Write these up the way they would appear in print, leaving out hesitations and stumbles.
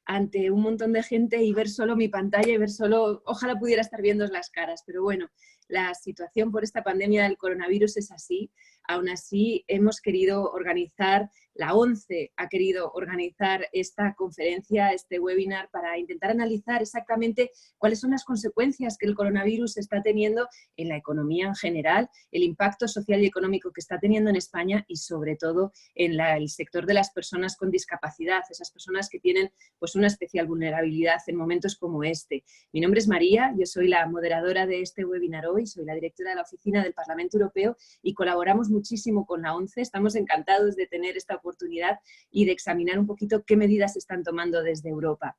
ante un montón de gente y ver solo mi pantalla y ver solo, ojalá pudiera estar viendo las caras, pero bueno, la situación por esta pandemia del coronavirus es así. Aún así, hemos querido organizar, la ONCE ha querido organizar esta conferencia, este webinar, para intentar analizar exactamente cuáles son las consecuencias que el coronavirus está teniendo en la economía en general, el impacto social y económico que está teniendo en España y sobre todo en el sector de las personas con discapacidad, esas personas que tienen pues una especial vulnerabilidad en momentos como este. Mi nombre es María, yo soy la moderadora de este webinar hoy, soy la directora de la Oficina del Parlamento Europeo y colaboramos muchísimo con la ONCE. Estamos encantados de tener esta oportunidad y de examinar un poquito qué medidas se están tomando desde Europa.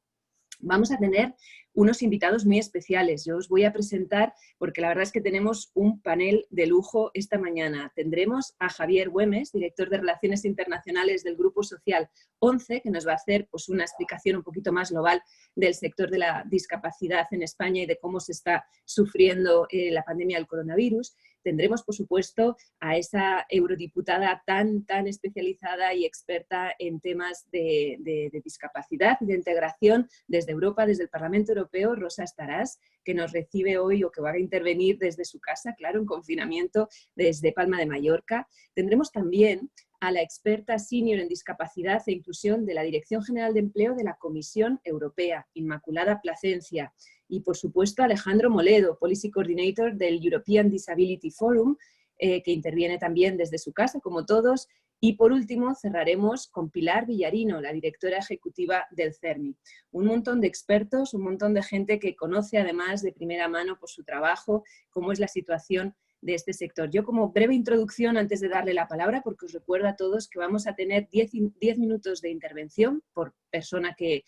Vamos a tener unos invitados muy especiales. Yo os voy a presentar porque la verdad es que tenemos un panel de lujo esta mañana. Tendremos a Javier Güemes, director de Relaciones Internacionales del Grupo Social ONCE, que nos va a hacer pues, una explicación un poquito más global del sector de la discapacidad en España y de cómo se está sufriendo la pandemia del coronavirus. Tendremos, por supuesto, a esa eurodiputada tan especializada y experta en temas de discapacidad y de integración desde Europa, desde el Parlamento Europeo, Rosa Estaràs, que nos recibe hoy o que va a intervenir desde su casa, claro, en confinamiento, desde Palma de Mallorca. Tendremos también a la experta senior en discapacidad e inclusión de la Dirección General de Empleo de la Comisión Europea, Inmaculada Plasencia. Y, por supuesto, Alejandro Moledo, Policy Coordinator del European Disability Forum, que interviene también desde su casa, como todos. Y, por último, cerraremos con Pilar Villarino, la directora ejecutiva del CERMI. Un montón de expertos, un montón de gente que conoce, además, de primera mano por su trabajo, cómo es la situación de este sector. Yo, como breve introducción, antes de darle la palabra, porque os recuerdo a todos que vamos a tener 10 minutos de intervención por persona que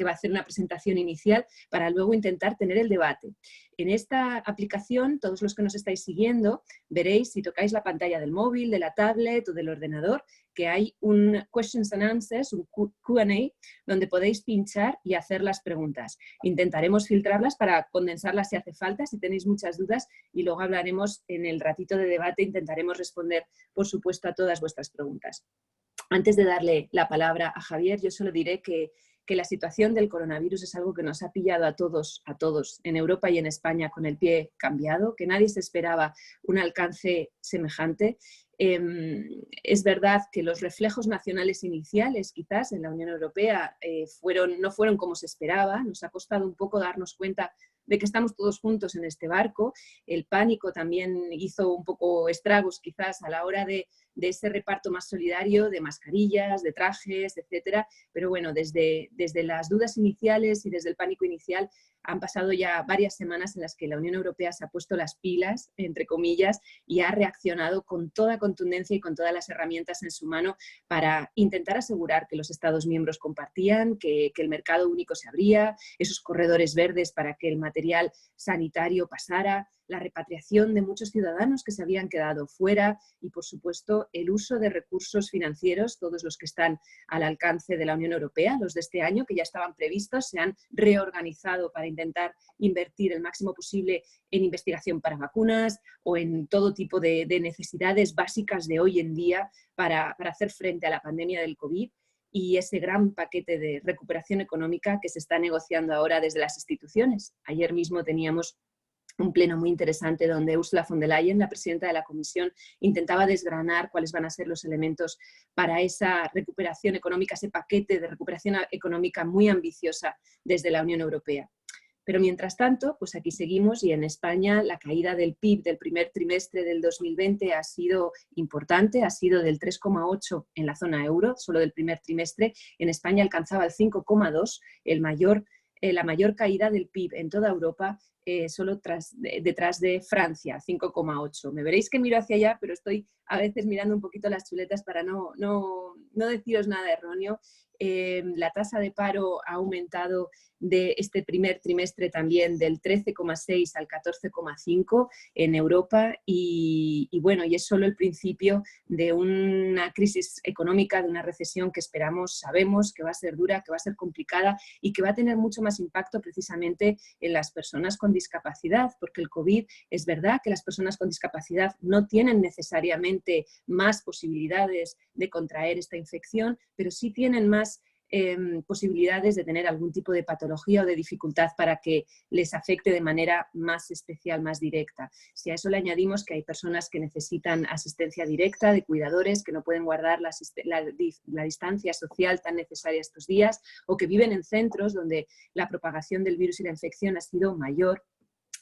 va a hacer una presentación inicial para luego intentar tener el debate. En esta aplicación, todos los que nos estáis siguiendo, veréis, si tocáis la pantalla del móvil, de la tablet o del ordenador, que hay un Questions and Answers, un Q&A, donde podéis pinchar y hacer las preguntas. Intentaremos filtrarlas para condensarlas si hace falta, si tenéis muchas dudas, y luego hablaremos en el ratito de debate, intentaremos responder, por supuesto, a todas vuestras preguntas. Antes de darle la palabra a Javier, yo solo diré que la situación del coronavirus es algo que nos ha pillado a todos en Europa y en España con el pie cambiado, que nadie se esperaba un alcance semejante. Es verdad que los reflejos nacionales iniciales, quizás, en la Unión Europea no fueron como se esperaba. Nos ha costado un poco darnos cuenta de que estamos todos juntos en este barco. El pánico también hizo un poco estragos, quizás, a la hora de ese reparto más solidario de mascarillas, de trajes, etcétera. Pero bueno, desde las dudas iniciales y desde el pánico inicial han pasado ya varias semanas en las que la Unión Europea se ha puesto las pilas, entre comillas, y ha reaccionado con toda contundencia y con todas las herramientas en su mano para intentar asegurar que los Estados miembros compartían, que el mercado único se abría, esos corredores verdes para que el material sanitario pasara, la repatriación de muchos ciudadanos que se habían quedado fuera y, por supuesto, el uso de recursos financieros, todos los que están al alcance de la Unión Europea, los de este año que ya estaban previstos, se han reorganizado para intentar invertir el máximo posible en investigación para vacunas o en todo tipo de necesidades básicas de hoy en día para hacer frente a la pandemia del COVID y ese gran paquete de recuperación económica que se está negociando ahora desde las instituciones. Ayer mismo teníamos un pleno muy interesante donde Ursula von der Leyen, la presidenta de la Comisión, intentaba desgranar cuáles van a ser los elementos para esa recuperación económica, ese paquete de recuperación económica muy ambiciosa desde la Unión Europea. Pero mientras tanto, pues aquí seguimos y en España la caída del PIB del primer trimestre del 2020 ha sido importante, ha sido del 3,8 en la zona euro, solo del primer trimestre. En España alcanzaba el 5,2, la mayor caída del PIB en toda Europa, solo detrás de Francia, 5,8. Me veréis que miro hacia allá, pero estoy a veces mirando un poquito las chuletas para no deciros nada erróneo. La tasa de paro ha aumentado de este primer trimestre también del 13,6 al 14,5 en Europa y bueno, y es solo el principio de una crisis económica, de una recesión que sabemos que va a ser dura, que va a ser complicada y que va a tener mucho más impacto precisamente en las personas con discapacidad, porque el COVID es verdad que las personas con discapacidad no tienen necesariamente más posibilidades de contraer esta infección, pero sí tienen más posibilidades de tener algún tipo de patología o de dificultad para que les afecte de manera más especial, más directa. Si a eso le añadimos que hay personas que necesitan asistencia directa de cuidadores, que no pueden guardar la distancia social tan necesaria estos días, o que viven en centros donde la propagación del virus y la infección ha sido mayor,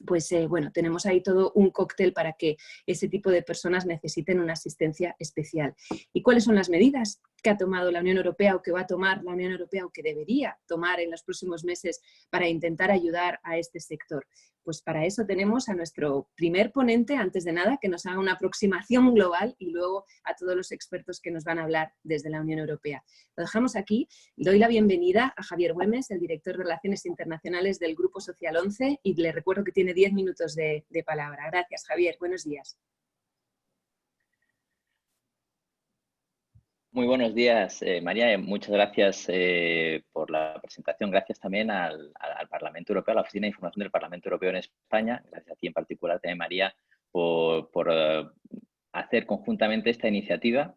pues bueno, tenemos ahí todo un cóctel para que ese tipo de personas necesiten una asistencia especial. ¿Y cuáles son las medidas que ha tomado la Unión Europea o que va a tomar la Unión Europea o que debería tomar en los próximos meses para intentar ayudar a este sector? Pues para eso tenemos a nuestro primer ponente, antes de nada, que nos haga una aproximación global, y luego a todos los expertos que nos van a hablar desde la Unión Europea. Lo dejamos aquí. Doy la bienvenida a Javier Güemes, el director de Relaciones Internacionales del Grupo Social 11, y le recuerdo que tiene 10 minutos de palabra. Gracias, Javier. Buenos días. Muy buenos días, María. Muchas gracias por la presentación. Gracias también al Parlamento Europeo, a la Oficina de Información del Parlamento Europeo en España. Gracias a ti en particular también, María, por hacer conjuntamente esta iniciativa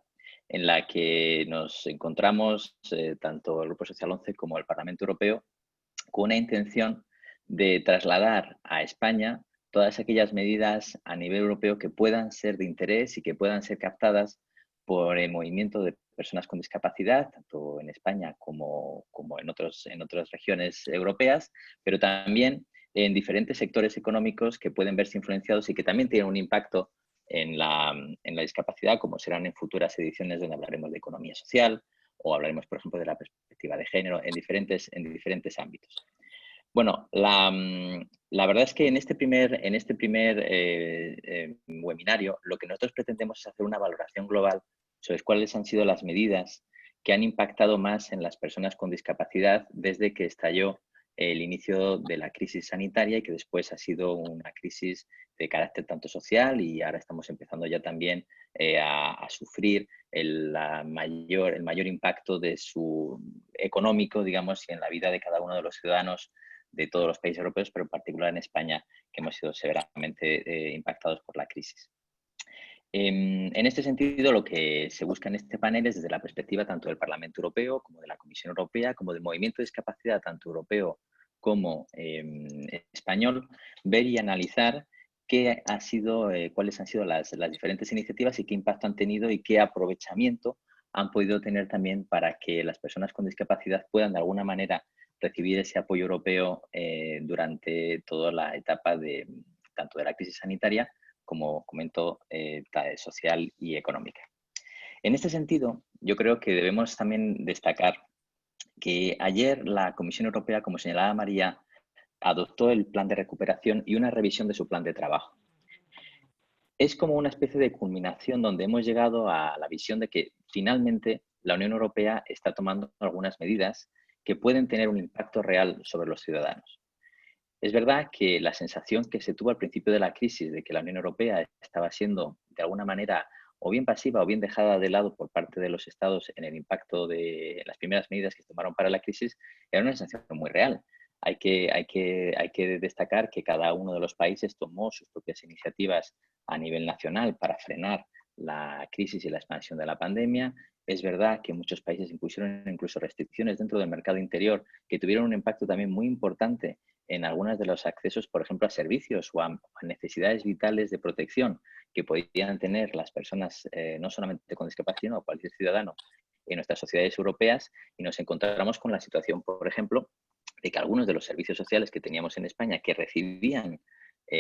en la que nos encontramos tanto el Grupo Social 11 como el Parlamento Europeo con una intención de trasladar a España todas aquellas medidas a nivel europeo que puedan ser de interés y que puedan ser captadas por el movimiento de personas con discapacidad, tanto en España como en otras regiones europeas, pero también en diferentes sectores económicos que pueden verse influenciados y que también tienen un impacto en la discapacidad, como serán en futuras ediciones donde hablaremos de economía social o hablaremos, por ejemplo, de la perspectiva de género en diferentes ámbitos. Bueno, la verdad es que en este primer webinario lo que nosotros pretendemos es hacer una valoración global sobre cuáles han sido las medidas que han impactado más en las personas con discapacidad desde que estalló el inicio de la crisis sanitaria y que después ha sido una crisis de carácter tanto social, y ahora estamos empezando ya también a sufrir el mayor impacto de su económico, digamos, y en la vida de cada uno de los ciudadanos de todos los países europeos, pero en particular en España, que hemos sido severamente impactados por la crisis. En este sentido, lo que se busca en este panel es, desde la perspectiva tanto del Parlamento Europeo como de la Comisión Europea, como del movimiento de discapacidad tanto europeo como español, ver y analizar cuáles han sido las diferentes iniciativas y qué impacto han tenido y qué aprovechamiento han podido tener también para que las personas con discapacidad puedan de alguna manera recibir ese apoyo europeo durante toda la etapa tanto de la crisis sanitaria como comento, social y económica. En este sentido, yo creo que debemos también destacar que ayer la Comisión Europea, como señalaba María, adoptó el plan de recuperación y una revisión de su plan de trabajo. Es como una especie de culminación donde hemos llegado a la visión de que finalmente la Unión Europea está tomando algunas medidas que pueden tener un impacto real sobre los ciudadanos. Es verdad que la sensación que se tuvo al principio de la crisis de que la Unión Europea estaba siendo de alguna manera o bien pasiva o bien dejada de lado por parte de los Estados en el impacto de las primeras medidas que se tomaron para la crisis era una sensación muy real. Hay que destacar que cada uno de los países tomó sus propias iniciativas a nivel nacional para frenar la crisis y la expansión de la pandemia. Es verdad que muchos países impusieron incluso restricciones dentro del mercado interior que tuvieron un impacto también muy importante en algunos de los accesos, por ejemplo, a servicios o a necesidades vitales de protección que podían tener las personas, no solamente con discapacidad, sino cualquier ciudadano en nuestras sociedades europeas, y nos encontramos con la situación, por ejemplo, de que algunos de los servicios sociales que teníamos en España que recibían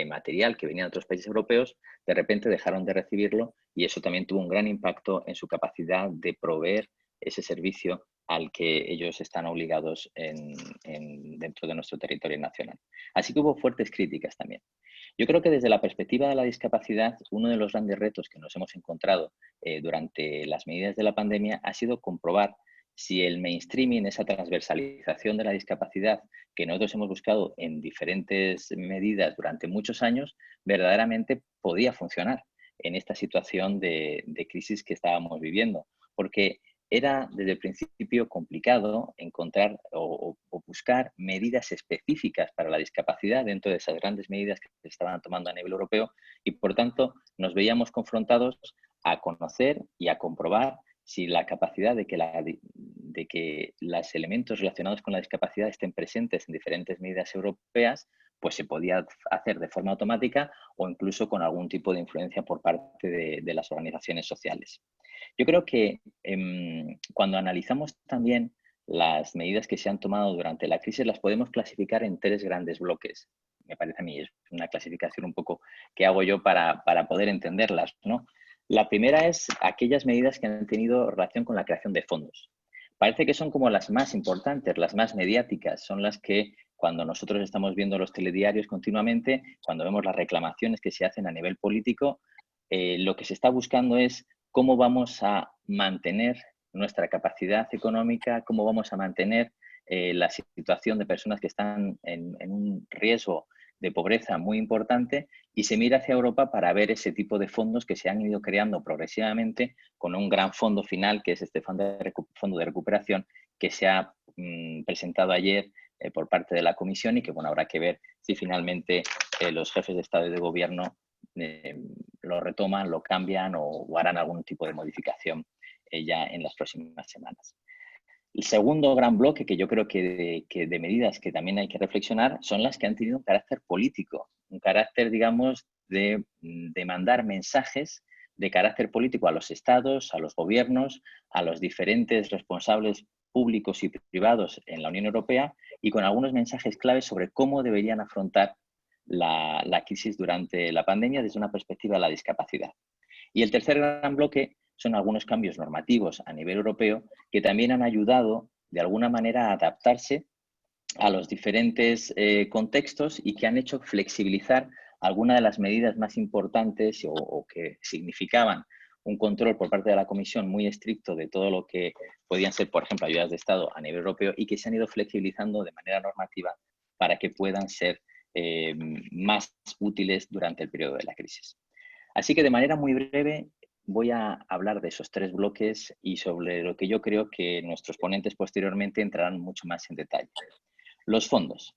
material que venía de otros países europeos, de repente dejaron de recibirlo, y eso también tuvo un gran impacto en su capacidad de proveer ese servicio al que ellos están obligados dentro de nuestro territorio nacional. Así que hubo fuertes críticas también. Yo creo que desde la perspectiva de la discapacidad, uno de los grandes retos que nos hemos encontrado durante las medidas de la pandemia ha sido comprobar si el mainstreaming, esa transversalización de la discapacidad que nosotros hemos buscado en diferentes medidas durante muchos años, verdaderamente podía funcionar en esta situación de crisis que estábamos viviendo. Porque era desde el principio complicado encontrar o buscar medidas específicas para la discapacidad dentro de esas grandes medidas que se estaban tomando a nivel europeo, y por tanto nos veíamos confrontados a conocer y a comprobar si la capacidad de que de que los elementos relacionados con la discapacidad estén presentes en diferentes medidas europeas, pues se podía hacer de forma automática o incluso con algún tipo de influencia por parte de las organizaciones sociales. Yo creo que cuando analizamos también las medidas que se han tomado durante la crisis, las podemos clasificar en 3 grandes bloques. Me parece a mí, es una clasificación un poco que hago yo para poder entenderlas, ¿no? La primera es aquellas medidas que han tenido relación con la creación de fondos. Parece que son como las más importantes, las más mediáticas, son las que cuando nosotros estamos viendo los telediarios continuamente, cuando vemos las reclamaciones que se hacen a nivel político, lo que se está buscando es cómo vamos a mantener nuestra capacidad económica, cómo vamos a mantener la situación de personas que están en un riesgo de pobreza muy importante, y se mira hacia Europa para ver ese tipo de fondos que se han ido creando progresivamente con un gran fondo final, que es este fondo de recuperación que se ha presentado ayer por parte de la Comisión y que, bueno, habrá que ver si finalmente los jefes de Estado y de Gobierno lo retoman, lo cambian o harán algún tipo de modificación ya en las próximas semanas. El segundo gran bloque que yo creo que de medidas que también hay que reflexionar son las que han tenido un carácter político, un carácter, digamos, de mandar mensajes de carácter político a los estados, a los gobiernos, a los diferentes responsables públicos y privados en la Unión Europea, y con algunos mensajes claves sobre cómo deberían afrontar la crisis durante la pandemia desde una perspectiva de la discapacidad. Y el tercer gran bloque son algunos cambios normativos a nivel europeo que también han ayudado de alguna manera a adaptarse a los diferentes contextos y que han hecho flexibilizar algunas de las medidas más importantes o que significaban un control por parte de la Comisión muy estricto de todo lo que podían ser, por ejemplo, ayudas de Estado a nivel europeo, y que se han ido flexibilizando de manera normativa para que puedan ser más útiles durante el periodo de la crisis. Así que de manera muy breve voy a hablar de esos 3 bloques y sobre lo que yo creo que nuestros ponentes posteriormente entrarán mucho más en detalle. Los fondos.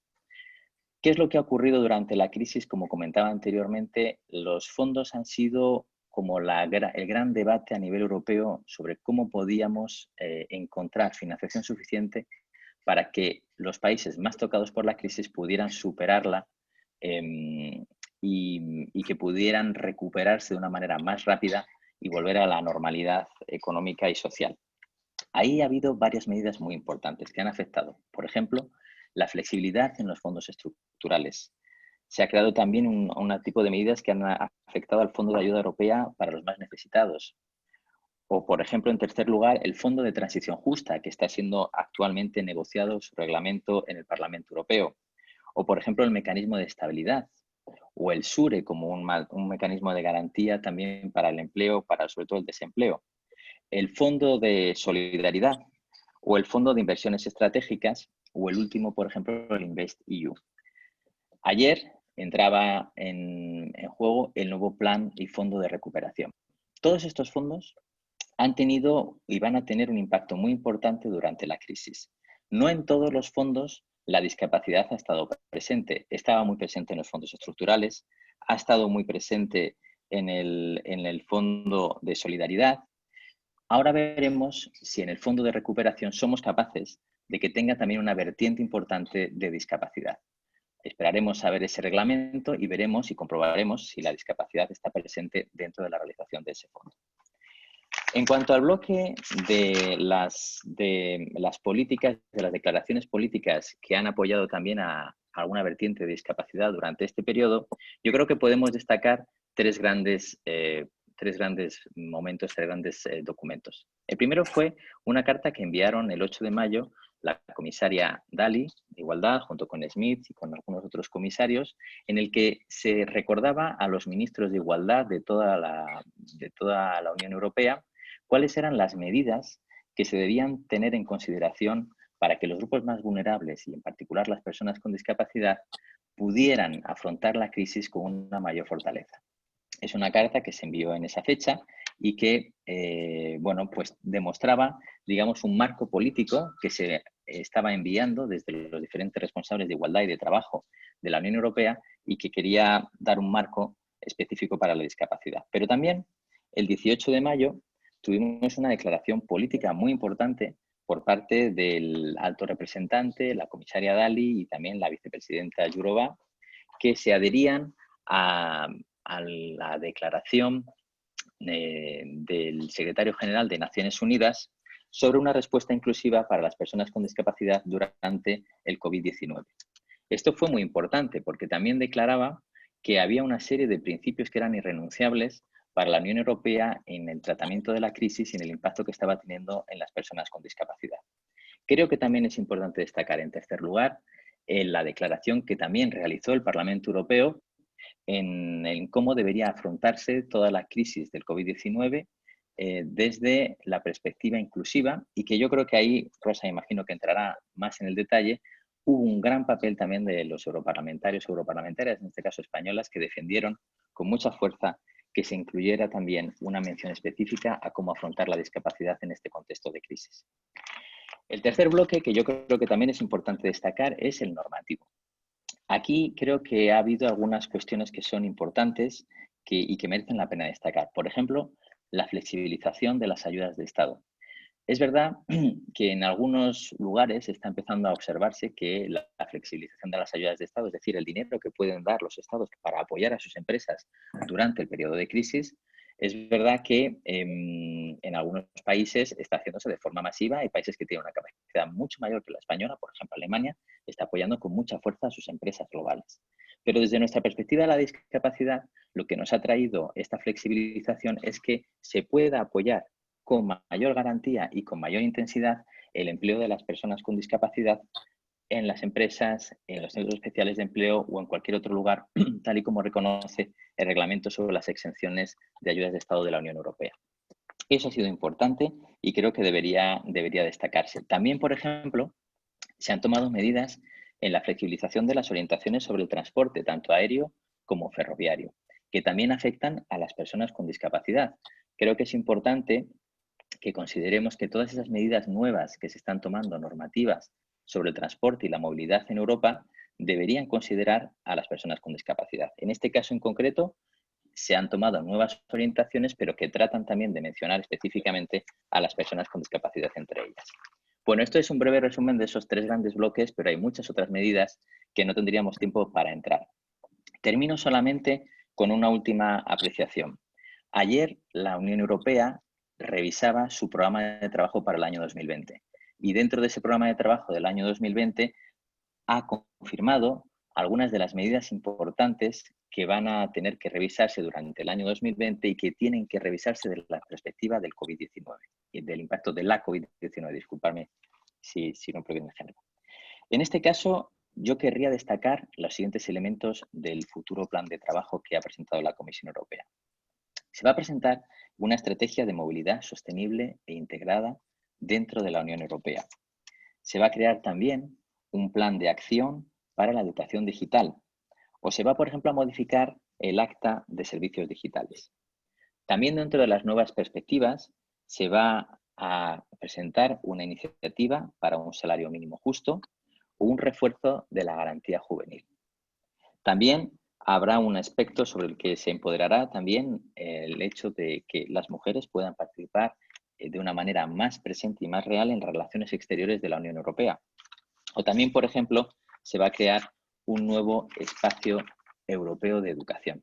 ¿Qué es lo que ha ocurrido durante la crisis? Como comentaba anteriormente, los fondos han sido como el gran debate a nivel europeo sobre cómo podíamos encontrar financiación suficiente para que los países más tocados por la crisis pudieran superarla y que pudieran recuperarse de una manera más rápida y volver a la normalidad económica y social. Ahí ha habido varias medidas muy importantes que han afectado. Por ejemplo, la flexibilidad en los fondos estructurales. Se ha creado también un tipo de medidas que han afectado al Fondo de Ayuda Europea para los más necesitados. O, por ejemplo, en tercer lugar, el Fondo de Transición Justa, que está siendo actualmente negociado su reglamento en el Parlamento Europeo. O, por ejemplo, el Mecanismo de Estabilidad. O el SURE como un mecanismo de garantía también para el empleo, para sobre todo el desempleo. El Fondo de Solidaridad o el Fondo de Inversiones Estratégicas, o el último, por ejemplo, el InvestEU. Ayer entraba en juego el nuevo plan y fondo de recuperación. Todos estos fondos han tenido y van a tener un impacto muy importante durante la crisis. No en todos los fondos la discapacidad ha estado presente. Estaba muy presente en los fondos estructurales, ha estado muy presente en el Fondo de Solidaridad. Ahora veremos si en el Fondo de Recuperación somos capaces de que tenga también una vertiente importante de discapacidad. Esperaremos a ver ese reglamento y veremos y comprobaremos si la discapacidad está presente dentro de la realización de ese fondo. En cuanto al bloque de las políticas, de las declaraciones políticas que han apoyado también a alguna vertiente de discapacidad durante este periodo, yo creo que podemos destacar tres grandes momentos, tres grandes documentos. El primero fue una carta que enviaron el 8 de mayo la comisaria Dalli de Igualdad, junto con Smith y con algunos otros comisarios, en el que se recordaba a los ministros de Igualdad de toda la Unión Europea cuáles eran las medidas que se debían tener en consideración para que los grupos más vulnerables, y en particular las personas con discapacidad, pudieran afrontar la crisis con una mayor fortaleza. Es una carta que se envió en esa fecha y que pues demostraba, digamos, un marco político que se estaba enviando desde los diferentes responsables de igualdad y de trabajo de la Unión Europea y que quería dar un marco específico para la discapacidad. Pero también el 18 de mayo tuvimos una declaración política muy importante por parte del alto representante, la comisaria Dalli y también la vicepresidenta Jourova, que se adherían a la declaración del secretario general de Naciones Unidas sobre una respuesta inclusiva para las personas con discapacidad durante el COVID-19. Esto fue muy importante porque también declaraba que había una serie de principios que eran irrenunciables para la Unión Europea en el tratamiento de la crisis y en el impacto que estaba teniendo en las personas con discapacidad. Creo que también es importante destacar, en tercer lugar, la declaración que también realizó el Parlamento Europeo en cómo debería afrontarse toda la crisis del COVID-19 desde la perspectiva inclusiva, y que yo creo que ahí, Rosa, imagino que entrará más en el detalle. Hubo un gran papel también de los europarlamentarios, europarlamentarias, en este caso españolas, que defendieron con mucha fuerza que se incluyera también una mención específica a cómo afrontar la discapacidad en este contexto de crisis. El tercer bloque, que yo creo que también es importante destacar, es el normativo. Aquí creo que ha habido algunas cuestiones que son importantes y que merecen la pena destacar. Por ejemplo, la flexibilización de las ayudas de Estado. Es verdad que en algunos lugares está empezando a observarse que la flexibilización de las ayudas de Estado, es decir, el dinero que pueden dar los Estados para apoyar a sus empresas durante el periodo de crisis, es verdad que en algunos países está haciéndose de forma masiva. Hay países que tienen una capacidad mucho mayor que la española. Por ejemplo, Alemania está apoyando con mucha fuerza a sus empresas globales. Pero desde nuestra perspectiva de la discapacidad, lo que nos ha traído esta flexibilización es que se pueda apoyar con mayor garantía y con mayor intensidad el empleo de las personas con discapacidad en las empresas, en los centros especiales de empleo o en cualquier otro lugar, tal y como reconoce el reglamento sobre las exenciones de ayudas de Estado de la Unión Europea. Eso ha sido importante y creo que debería destacarse. También, por ejemplo, se han tomado medidas en la flexibilización de las orientaciones sobre el transporte, tanto aéreo como ferroviario, que también afectan a las personas con discapacidad. Creo que es importante que consideremos que todas esas medidas nuevas que se están tomando, normativas sobre el transporte y la movilidad en Europa, deberían considerar a las personas con discapacidad. En este caso en concreto, se han tomado nuevas orientaciones, pero que tratan también de mencionar específicamente a las personas con discapacidad entre ellas. Bueno, esto es un breve resumen de esos tres grandes bloques, pero hay muchas otras medidas que no tendríamos tiempo para entrar. Termino solamente con una última apreciación. Ayer la Unión Europea revisaba su programa de trabajo para el año 2020 y dentro de ese programa de trabajo del año 2020 ha confirmado algunas de las medidas importantes que van a tener que revisarse durante el año 2020 y que tienen que revisarse desde la perspectiva del COVID-19 y del impacto de la COVID-19. Disculpadme si no proviene de género. En este caso, yo querría destacar los siguientes elementos del futuro plan de trabajo que ha presentado la Comisión Europea. Se va a presentar una estrategia de movilidad sostenible e integrada dentro de la Unión Europea. Se va a crear también un plan de acción para la educación digital, o se va, por ejemplo, a modificar el Acta de Servicios Digitales. También dentro de las nuevas perspectivas se va a presentar una iniciativa para un salario mínimo justo o un refuerzo de la garantía juvenil. También habrá un aspecto sobre el que se empoderará también el hecho de que las mujeres puedan participar de una manera más presente y más real en las relaciones exteriores de la Unión Europea. O también, por ejemplo, se va a crear un nuevo espacio europeo de educación.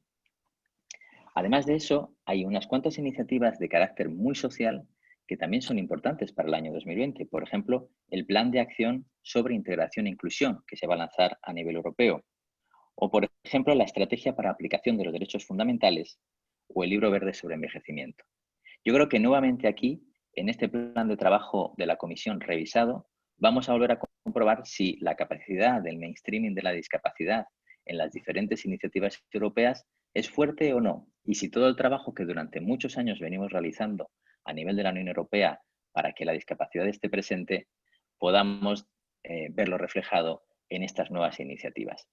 Además de eso, hay unas cuantas iniciativas de carácter muy social que también son importantes para el año 2020. Por ejemplo, el Plan de Acción sobre Integración e Inclusión, que se va a lanzar a nivel europeo. O, por ejemplo, la Estrategia para Aplicación de los Derechos Fundamentales o el Libro Verde sobre Envejecimiento. Yo creo que nuevamente aquí, en este plan de trabajo de la Comisión revisado, vamos a volver a comprobar si la capacidad del mainstreaming de la discapacidad en las diferentes iniciativas europeas es fuerte o no, y si todo el trabajo que durante muchos años venimos realizando a nivel de la Unión Europea para que la discapacidad esté presente, podamos verlo reflejado en estas nuevas iniciativas.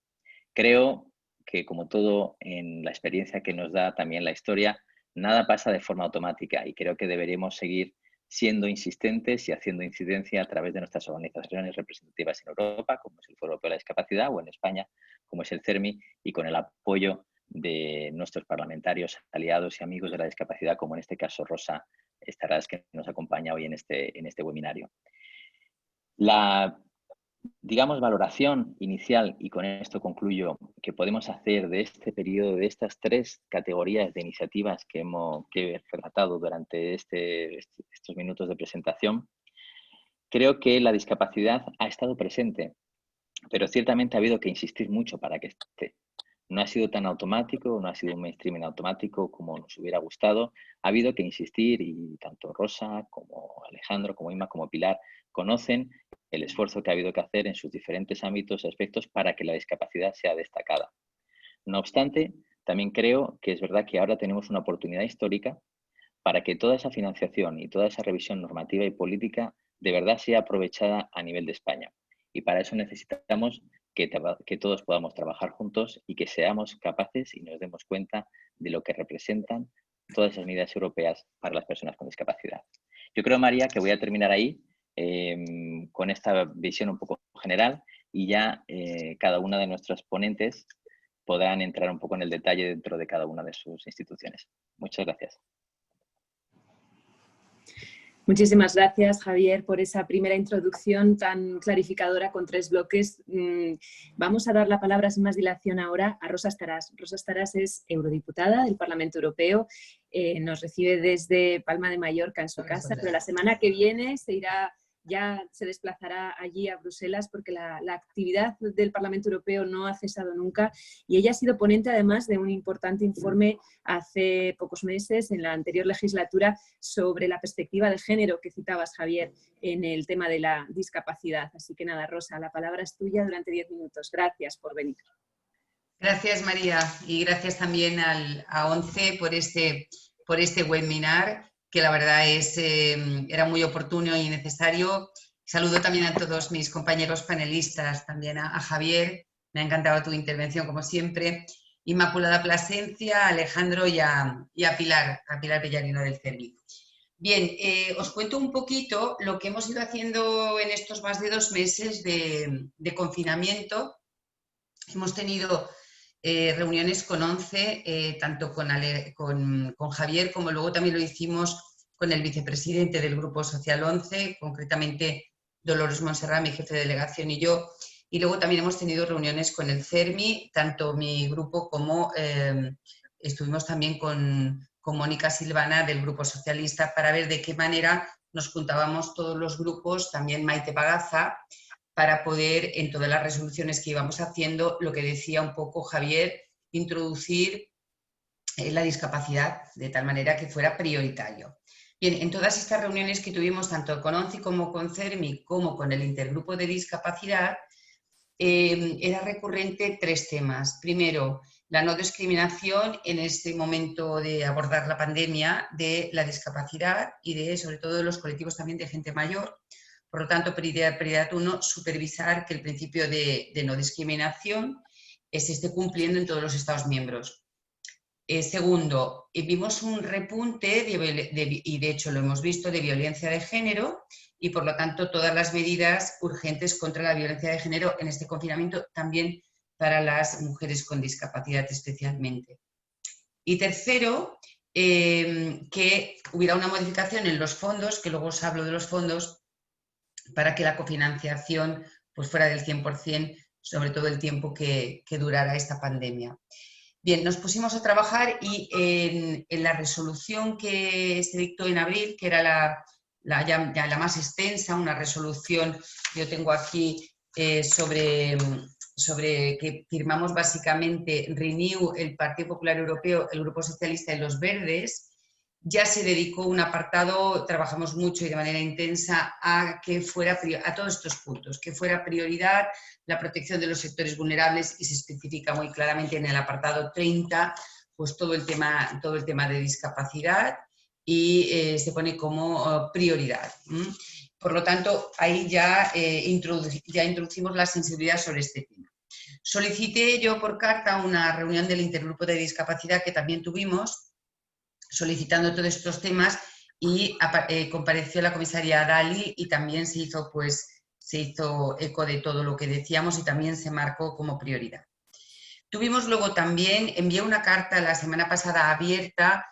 Creo que, como todo en la experiencia que nos da también la historia, nada pasa de forma automática y creo que deberíamos seguir siendo insistentes y haciendo incidencia a través de nuestras organizaciones representativas en Europa, como es el Foro Europeo de la Discapacidad, o en España, como es el CERMI, y con el apoyo de nuestros parlamentarios, aliados y amigos de la discapacidad, como en este caso Rosa Estarás, que nos acompaña hoy en este webinario. La, digamos, valoración inicial, y con esto concluyo, que podemos hacer de este periodo, de estas 3 categorías de iniciativas que he relatado durante estos minutos de presentación, creo que la discapacidad ha estado presente, pero ciertamente ha habido que insistir mucho para que esté. No ha sido tan automático, no ha sido un mainstreaming automático como nos hubiera gustado. Ha habido que insistir y tanto Rosa como Alejandro, como Inma, como Pilar conocen el esfuerzo que ha habido que hacer en sus diferentes ámbitos y aspectos para que la discapacidad sea destacada. No obstante, también creo que es verdad que ahora tenemos una oportunidad histórica para que toda esa financiación y toda esa revisión normativa y política de verdad sea aprovechada a nivel de España. Y para eso necesitamos que todos podamos trabajar juntos y que seamos capaces y nos demos cuenta de lo que representan todas esas medidas europeas para las personas con discapacidad. Yo creo, María, que voy a terminar ahí con esta visión un poco general y ya cada una de nuestras ponentes podrán entrar un poco en el detalle dentro de cada una de sus instituciones. Muchas gracias. Muchísimas gracias, Javier, por esa primera introducción tan clarificadora con 3 bloques. Vamos a dar la palabra sin más dilación ahora a Rosa Estaràs. Rosa Estaràs es eurodiputada del Parlamento Europeo, nos recibe desde Palma de Mallorca en su casa, pero la semana que viene ya se desplazará allí a Bruselas porque la actividad del Parlamento Europeo no ha cesado nunca y ella ha sido ponente además de un importante informe hace pocos meses, en la anterior legislatura, sobre la perspectiva de género que citabas, Javier, en el tema de la discapacidad. Así que nada, Rosa, la palabra es tuya durante 10 minutos. Gracias por venir. Gracias, María, y gracias también a ONCE por este webinar, que la verdad era muy oportuno y necesario. Saludo también a todos mis compañeros panelistas, también a Javier, me ha encantado tu intervención como siempre, Inmaculada Plasencia, a Alejandro y a Pilar Bellarino del CERMI. Bien, os cuento un poquito lo que hemos ido haciendo en estos más de 2 meses de confinamiento. Hemos tenido reuniones con ONCE, tanto con Javier como luego también lo hicimos con el vicepresidente del Grupo Social ONCE, concretamente Dolores Monserrat, mi jefe de delegación y yo. Y luego también hemos tenido reuniones con el CERMI, tanto mi grupo como estuvimos también con Mónica Silvana del Grupo Socialista para ver de qué manera nos juntábamos todos los grupos, también Maite Pagaza, para poder, en todas las resoluciones que íbamos haciendo, lo que decía un poco Javier, introducir la discapacidad de tal manera que fuera prioritario. Bien, en todas estas reuniones que tuvimos, tanto con ONCE como con CERMI, como con el Intergrupo de Discapacidad, era recurrente 3 temas. Primero, la no discriminación en este momento de abordar la pandemia de la discapacidad y sobre todo de los colectivos también de gente mayor. Por lo tanto, prioridad 1, supervisar que el principio de no discriminación se esté cumpliendo en todos los Estados miembros. Segundo, vimos un repunte, y de hecho lo hemos visto, de violencia de género y por lo tanto todas las medidas urgentes contra la violencia de género en este confinamiento, también para las mujeres con discapacidad especialmente. Y tercero, que hubiera una modificación en los fondos, que luego os hablo de los fondos, para que la cofinanciación pues, fuera del 100%, sobre todo el tiempo que durara esta pandemia. Bien, nos pusimos a trabajar y en la resolución que se dictó en abril, que era ya la más extensa, una resolución que yo tengo aquí sobre que firmamos básicamente Renew, el Partido Popular Europeo, el Grupo Socialista y los Verdes, ya se dedicó un apartado, trabajamos mucho y de manera intensa a todos estos puntos, que fuera prioridad la protección de los sectores vulnerables y se especifica muy claramente en el apartado 30 pues todo el tema de discapacidad y se pone como prioridad. Por lo tanto, ahí ya introducimos la sensibilidad sobre este tema. Solicité yo por carta una reunión del Intergrupo de Discapacidad que también tuvimos, solicitando todos estos temas y compareció la comisaria Dalli y también se hizo eco de todo lo que decíamos y también se marcó como prioridad. Tuvimos luego también, envié una carta la semana pasada abierta,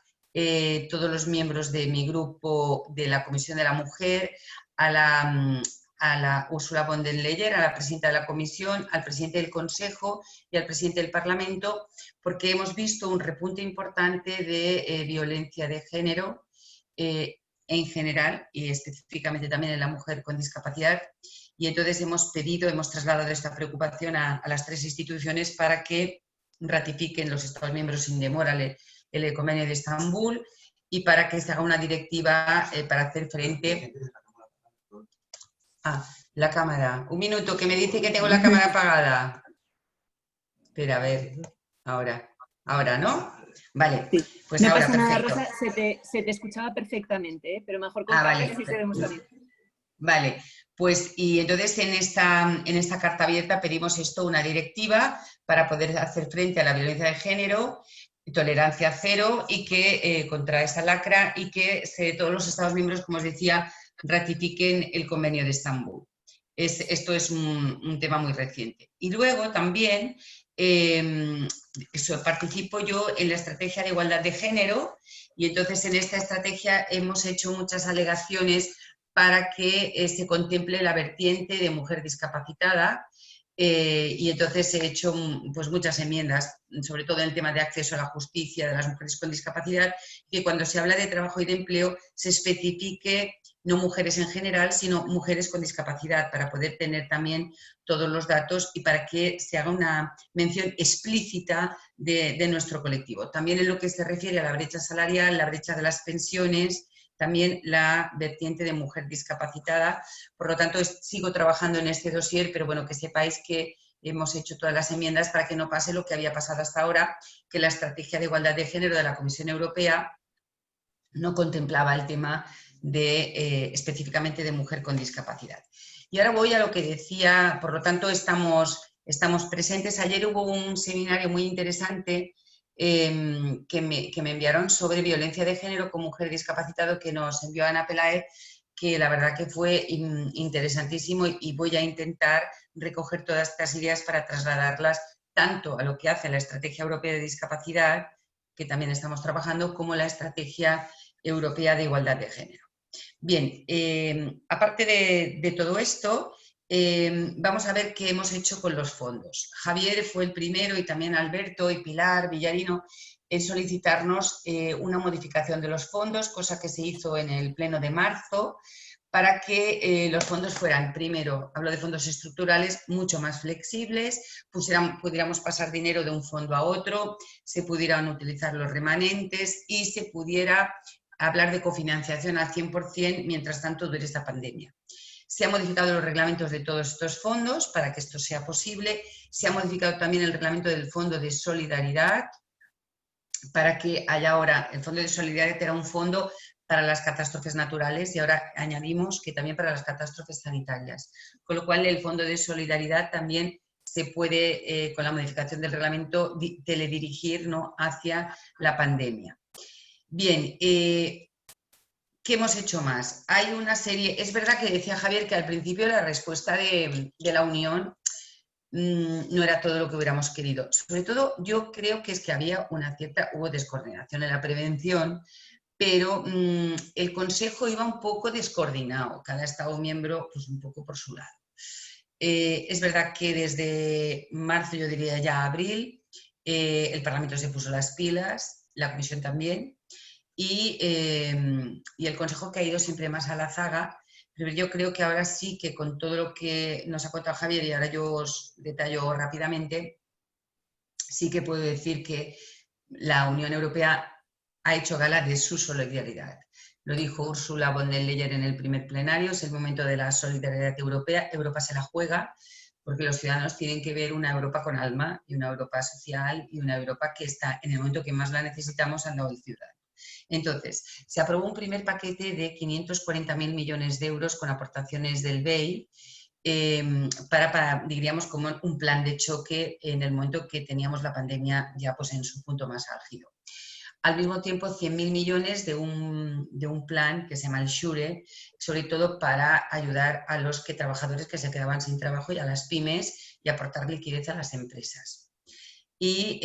todos los miembros de mi grupo de la Comisión de la Mujer, a a la Ursula von der Leyen, a la presidenta de la Comisión, al presidente del Consejo y al presidente del Parlamento, porque hemos visto un repunte importante de violencia de género en general y específicamente también en la mujer con discapacidad. Y entonces hemos trasladado esta preocupación a las 3 instituciones para que ratifiquen los Estados miembros sin demora el Convenio de Estambul y para que se haga una directiva para hacer frente a la cámara. Un minuto, que me dice que tengo la cámara apagada. Espera, a ver, ahora, ¿no? Vale, Sí. pues no ahora, pasa nada, perfecto. Rosa, se te escuchaba perfectamente, ¿eh? Pero mejor con vale. si se vemos bien. Vale, pues y entonces en esta carta abierta pedimos esto, una directiva para poder hacer frente a la violencia de género, tolerancia cero y que contra esa lacra y que todos los Estados miembros, como os decía, ratifiquen el Convenio de Estambul. Esto es un tema muy reciente. Y luego también participo yo en la estrategia de igualdad de género y entonces en esta estrategia hemos hecho muchas alegaciones para que se contemple la vertiente de mujer discapacitada y entonces he hecho pues, muchas enmiendas, sobre todo en el tema de acceso a la justicia de las mujeres con discapacidad, que cuando se habla de trabajo y de empleo se especifique no mujeres en general, sino mujeres con discapacidad, para poder tener también todos los datos y para que se haga una mención explícita de nuestro colectivo. También en lo que se refiere a la brecha salarial, la brecha de las pensiones, también la vertiente de mujer discapacitada. Por lo tanto, sigo trabajando en este dossier, pero bueno, que sepáis que hemos hecho todas las enmiendas para que no pase lo que había pasado hasta ahora, que la estrategia de igualdad de género de la Comisión Europea no contemplaba el tema específicamente de mujer con discapacidad. Y ahora voy a lo que decía, por lo tanto, estamos presentes. Ayer hubo un seminario muy interesante que me enviaron sobre violencia de género con mujer discapacitada, que nos envió Ana Peláez, que la verdad que fue interesantísimo y voy a intentar recoger todas estas ideas para trasladarlas tanto a lo que hace la Estrategia Europea de Discapacidad, que también estamos trabajando, como la Estrategia Europea de Igualdad de Género. Bien, aparte de todo esto, vamos a ver qué hemos hecho con los fondos. Javier fue el primero y también Alberto y Pilar Villarino en solicitarnos una modificación de los fondos, cosa que se hizo en el pleno de marzo, para que los fondos fueran, primero, hablo de fondos estructurales, mucho más flexibles, pudiéramos pasar dinero de un fondo a otro, se pudieran utilizar los remanentes y se pudiera hablar de cofinanciación al 100% mientras tanto dure esta pandemia. Se han modificado los reglamentos de todos estos fondos para que esto sea posible. Se ha modificado también el reglamento del Fondo de Solidaridad para que haya ahora, el Fondo de Solidaridad era un fondo para las catástrofes naturales y ahora añadimos que también para las catástrofes sanitarias. Con lo cual el Fondo de Solidaridad también se puede, con la modificación del reglamento, teledirigir, ¿no?, hacia la pandemia. Bien, ¿qué hemos hecho más? Hay una serie, es verdad que decía Javier que al principio la respuesta de la Unión no era todo lo que hubiéramos querido. Sobre todo yo creo que es que hubo descoordinación en la prevención, pero el Consejo iba un poco descoordinado, cada Estado miembro pues un poco por su lado. Es verdad que desde marzo, yo diría ya abril, el Parlamento se puso las pilas, la Comisión también, y el Consejo que ha ido siempre más a la zaga, pero yo creo que ahora sí que con todo lo que nos ha contado Javier, y ahora yo os detallo rápidamente, sí que puedo decir que la Unión Europea ha hecho gala de su solidaridad. Lo dijo Ursula von der Leyen en el primer plenario, es el momento de la solidaridad europea, Europa se la juega, porque los ciudadanos tienen que ver una Europa con alma y una Europa social y una Europa que está en el momento que más la necesitamos al lado del ciudadano. Entonces, se aprobó un primer paquete de 540.000 millones de euros con aportaciones del BEI diríamos, como un plan de choque en el momento que teníamos la pandemia ya pues, en su punto más álgido. Al mismo tiempo, 100.000 millones de un plan que se llama el SURE, sobre todo para ayudar a los trabajadores que se quedaban sin trabajo y a las pymes y aportar liquidez a las empresas. Y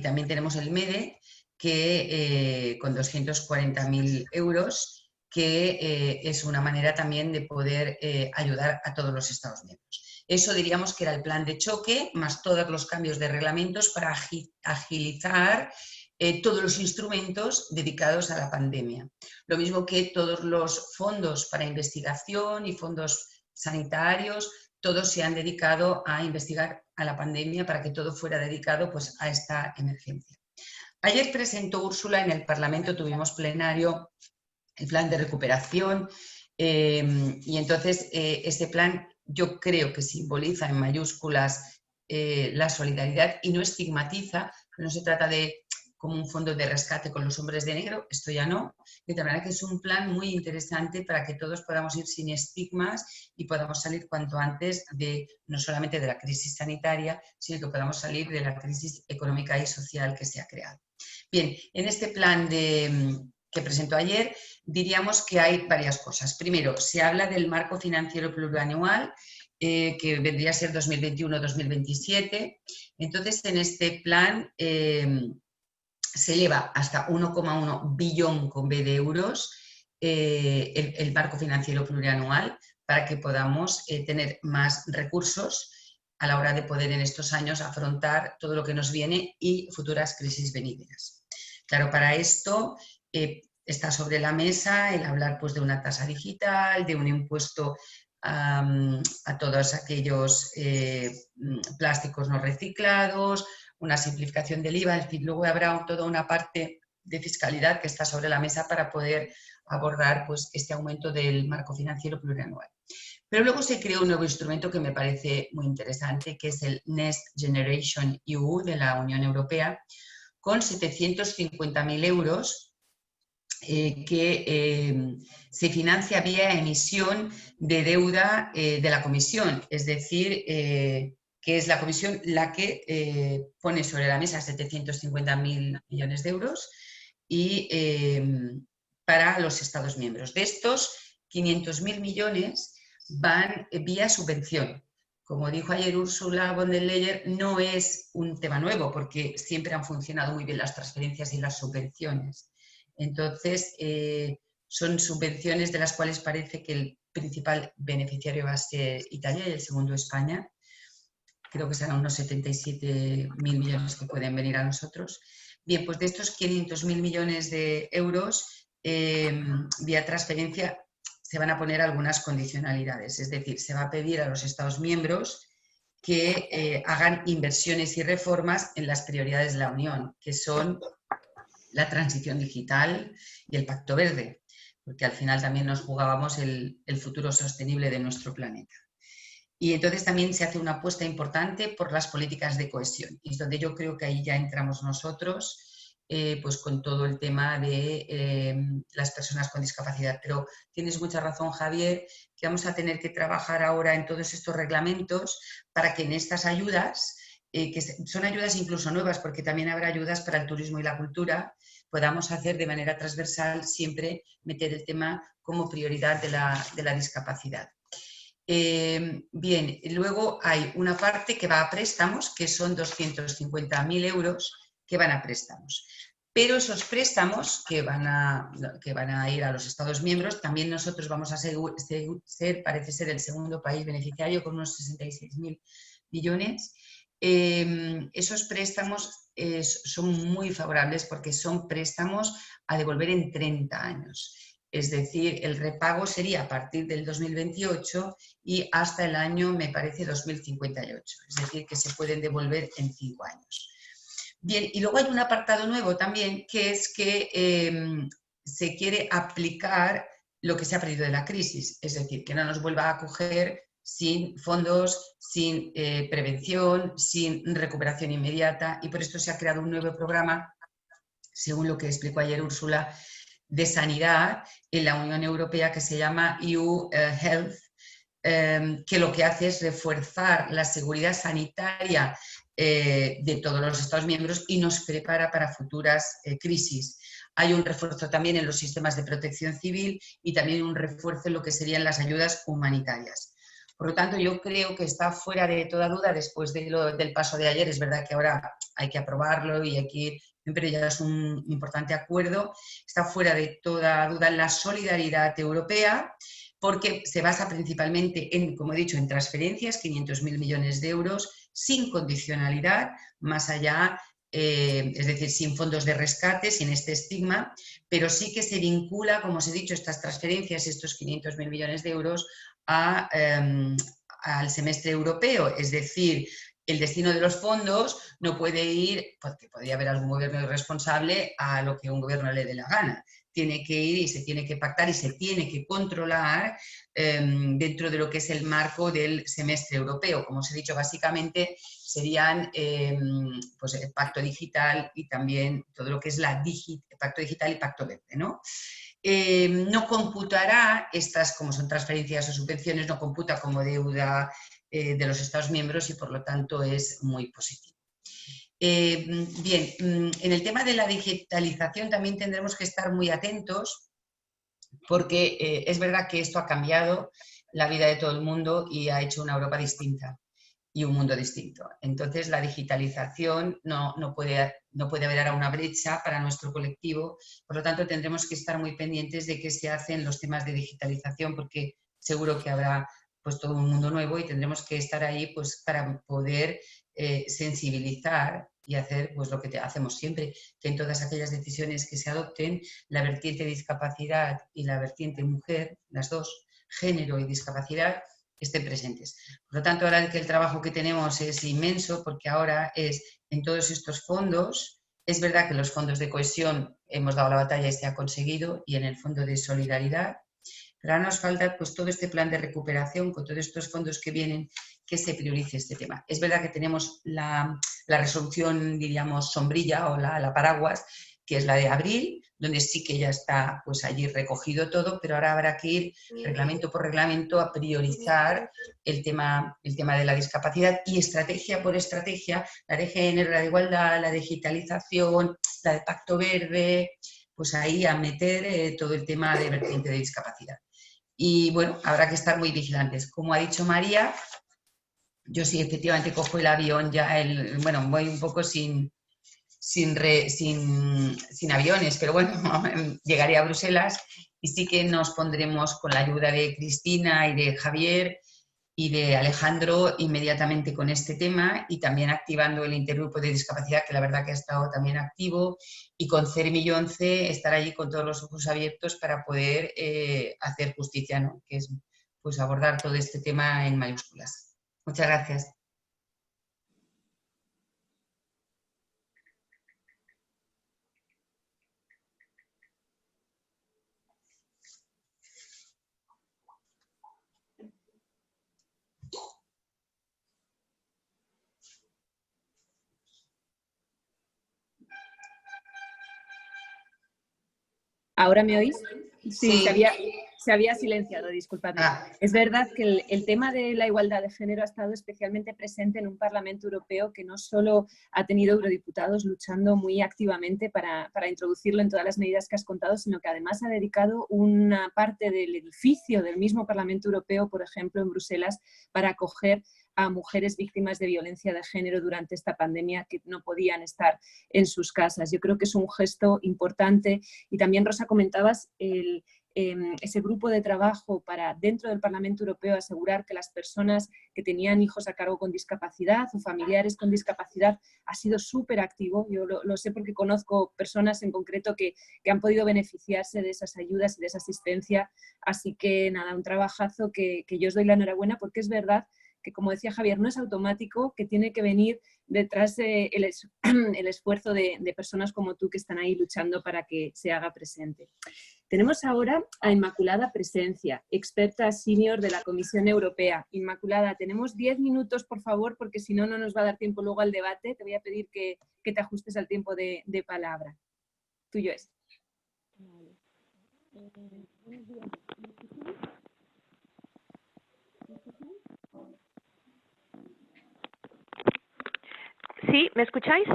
también tenemos el MEDE, que con 240.000 euros, que es una manera también de poder ayudar a todos los Estados miembros. Eso diríamos que era el plan de choque, más todos los cambios de reglamentos para agilizar todos los instrumentos dedicados a la pandemia. Lo mismo que todos los fondos para investigación y fondos sanitarios, todos se han dedicado a investigar a la pandemia para que todo fuera dedicado pues, a esta emergencia. Ayer presentó Úrsula en el Parlamento, tuvimos plenario, el plan de recuperación y entonces este plan yo creo que simboliza en mayúsculas la solidaridad y no estigmatiza, no se trata de como un fondo de rescate con los hombres de negro, esto ya no, de tal manera que es un plan muy interesante para que todos podamos ir sin estigmas y podamos salir cuanto antes de no solamente de la crisis sanitaria, sino que podamos salir de la crisis económica y social que se ha creado. Bien, en este plan que presentó ayer, diríamos que hay varias cosas. Primero, se habla del marco financiero plurianual, que vendría a ser 2021-2027. Entonces, en este plan se eleva hasta 1,1 billón con B de euros el marco financiero plurianual para que podamos tener más recursos a la hora de poder en estos años afrontar todo lo que nos viene y futuras crisis venideras. Claro, para esto está sobre la mesa el hablar pues, de una tasa digital, de un impuesto a todos aquellos plásticos no reciclados, una simplificación del IVA, en fin, luego habrá toda una parte de fiscalidad que está sobre la mesa para poder abordar pues, este aumento del marco financiero plurianual. Pero luego se creó un nuevo instrumento que me parece muy interesante, que es el Next Generation EU de la Unión Europea, con 750.000 euros que se financia vía emisión de deuda de la Comisión, es decir, que es la Comisión la que pone sobre la mesa 750.000 millones de euros y, para los Estados miembros. De estos, 500.000 millones van vía subvención. Como dijo ayer Ursula von der Leyen, no es un tema nuevo porque siempre han funcionado muy bien las transferencias y las subvenciones. Entonces, son subvenciones de las cuales parece que el principal beneficiario va a ser Italia y el segundo España. Creo que serán unos 77.000 millones que pueden venir a nosotros. Bien, pues de estos 500.000 millones de euros, vía transferencia, se van a poner algunas condicionalidades. Es decir, se va a pedir a los Estados miembros que hagan inversiones y reformas en las prioridades de la Unión, que son la transición digital y el Pacto Verde, porque al final también nos jugábamos el futuro sostenible de nuestro planeta. Y entonces también se hace una apuesta importante por las políticas de cohesión, y es donde yo creo que ahí ya entramos nosotros, pues con todo el tema de las personas con discapacidad. Pero tienes mucha razón, Javier, que vamos a tener que trabajar ahora en todos estos reglamentos para que en estas ayudas, que son ayudas incluso nuevas, porque también habrá ayudas para el turismo y la cultura, podamos hacer de manera transversal siempre meter el tema como prioridad de la discapacidad. Bien, luego hay una parte que va a préstamos, que son 250.000 euros que van a préstamos. Pero esos préstamos que van a ir a los Estados miembros, también nosotros vamos a ser, parece ser, el segundo país beneficiario con unos 66.000 millones. Esos préstamos son muy favorables porque son préstamos a devolver en 30 años. Es decir, el repago sería a partir del 2028 y hasta el año, me parece, 2058. Es decir, que se pueden devolver en 5 años. Bien, y luego hay un apartado nuevo también, que es que se quiere aplicar lo que se ha perdido de la crisis. Es decir, que no nos vuelva a coger sin fondos, sin prevención, sin recuperación inmediata. Y por esto se ha creado un nuevo programa, según lo que explicó ayer Úrsula, de sanidad en la Unión Europea, que se llama EU Health, que lo que hace es reforzar la seguridad sanitaria de todos los Estados miembros y nos prepara para futuras crisis. Hay un refuerzo también en los sistemas de protección civil y también un refuerzo en lo que serían las ayudas humanitarias. Por lo tanto, yo creo que está fuera de toda duda después del paso de ayer. Es verdad que ahora hay que aprobarlo y hay que ir pero ya es un importante acuerdo. Está fuera de toda duda la solidaridad europea, porque se basa principalmente en, como he dicho, en transferencias, 500.000 millones de euros, sin condicionalidad, más allá, es decir, sin fondos de rescate, sin este estigma, pero sí que se vincula, como os he dicho, estas transferencias, estos 500.000 millones de euros, al semestre europeo, es decir, el destino de los fondos no puede ir, porque podría haber algún gobierno irresponsable, a lo que un gobierno le dé la gana. Tiene que ir y se tiene que pactar y se tiene que controlar dentro de lo que es el marco del semestre europeo. Como os he dicho, básicamente serían pues el pacto digital y también todo lo que es pacto digital y pacto verde, ¿no? No computará estas, como son transferencias o subvenciones, no computa como deuda de los Estados miembros y por lo tanto es muy positivo. Bien, en el tema de la digitalización también tendremos que estar muy atentos porque es verdad que esto ha cambiado la vida de todo el mundo y ha hecho una Europa distinta y un mundo distinto. Entonces, la digitalización no puede haber ahora una brecha para nuestro colectivo, por lo tanto, tendremos que estar muy pendientes de qué se hacen los temas de digitalización, porque seguro que habrá pues todo un mundo nuevo y tendremos que estar ahí pues para poder sensibilizar y hacer pues lo que hacemos siempre, que en todas aquellas decisiones que se adopten, la vertiente discapacidad y la vertiente mujer, las dos, género y discapacidad, estén presentes. Por lo tanto, ahora que el trabajo que tenemos es inmenso, porque ahora es en todos estos fondos, es verdad que los fondos de cohesión hemos dado la batalla y se ha conseguido, y en el fondo de solidaridad, pero ahora nos falta pues todo este plan de recuperación con todos estos fondos que vienen, que se priorice este tema. Es verdad que tenemos la resolución, diríamos, sombrilla o la paraguas, que es la de abril, donde sí que ya está pues allí recogido todo, pero ahora habrá que ir reglamento por reglamento a priorizar el tema de la discapacidad y estrategia por estrategia, la de género, la de igualdad, la digitalización, la de pacto verde, pues ahí a meter todo el tema de vertiente de discapacidad. Y bueno, habrá que estar muy vigilantes. Como ha dicho María, yo sí efectivamente cojo el avión ya, bueno, voy un poco sin aviones, pero bueno, llegaré a Bruselas y sí que nos pondremos con la ayuda de Cristina y de Javier y de Alejandro inmediatamente con este tema y también activando el intergrupo de discapacidad, que la verdad que ha estado también activo, y con CERM y ONCE estar allí con todos los ojos abiertos para poder hacer justicia, ¿no? Que es pues abordar todo este tema en mayúsculas. Muchas gracias. ¿Ahora me oís? Sí, Sí. se había silenciado, disculpadme. Es verdad que el tema de la igualdad de género ha estado especialmente presente en un Parlamento Europeo que no solo ha tenido eurodiputados luchando muy activamente para introducirlo en todas las medidas que has contado, sino que además ha dedicado una parte del edificio del mismo Parlamento Europeo, por ejemplo, en Bruselas, para acoger a mujeres víctimas de violencia de género durante esta pandemia que no podían estar en sus casas. Yo creo que es un gesto importante. Y también, Rosa, comentabas ese grupo de trabajo para dentro del Parlamento Europeo asegurar que las personas que tenían hijos a cargo con discapacidad o familiares con discapacidad ha sido súper activo. Yo lo sé porque conozco personas en concreto que han podido beneficiarse de esas ayudas y de esa asistencia. Así que nada, un trabajazo que yo os doy la enhorabuena, porque es verdad que, como decía Javier, no es automático, que tiene que venir detrás el esfuerzo de personas como tú que están ahí luchando para que se haga presente. Tenemos ahora a Inmaculada Presencia, experta senior de la Comisión Europea. Inmaculada, tenemos 10 minutos, por favor, porque si no, no nos va a dar tiempo luego al debate. Te voy a pedir que te ajustes al tiempo de palabra. Tuyo es. ¿Sí? ¿Me escucháis?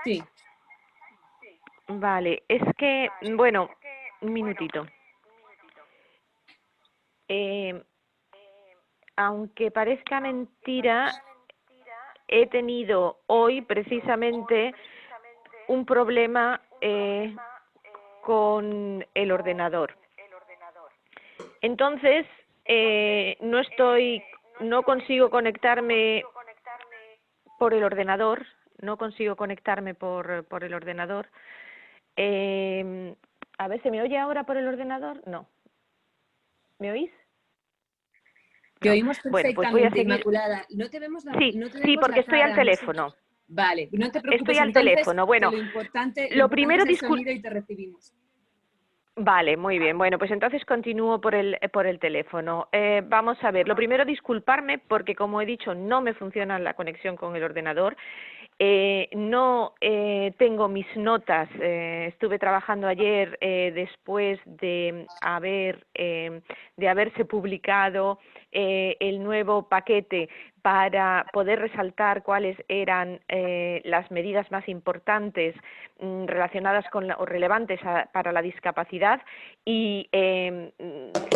Sí. Vale, es que, bueno, un minutito. Aunque parezca mentira, he tenido hoy precisamente un problema con el ordenador. Entonces, no consigo conectarme por el ordenador, a ver, ¿se me oye ahora por el ordenador? No. ¿Me oís? Te No. oímos Bueno, pues voy a perfectamente, seguir. Inmaculada. No te vemos la, Sí, no te sí, vemos porque la estoy al cara, no sé. teléfono. Vale, no te preocupes. Estoy al Entonces, teléfono. Bueno, lo importante lo primero es el sonido y te recibimos. Vale, muy bien. Bueno, pues entonces continúo por el teléfono. Vamos a ver. Lo primero, disculparme porque, como he dicho, no me funciona la conexión con el ordenador. No tengo mis notas. Estuve trabajando ayer después de haberse publicado el nuevo paquete para poder resaltar cuáles eran las medidas más importantes relacionadas con o relevantes para la discapacidad, y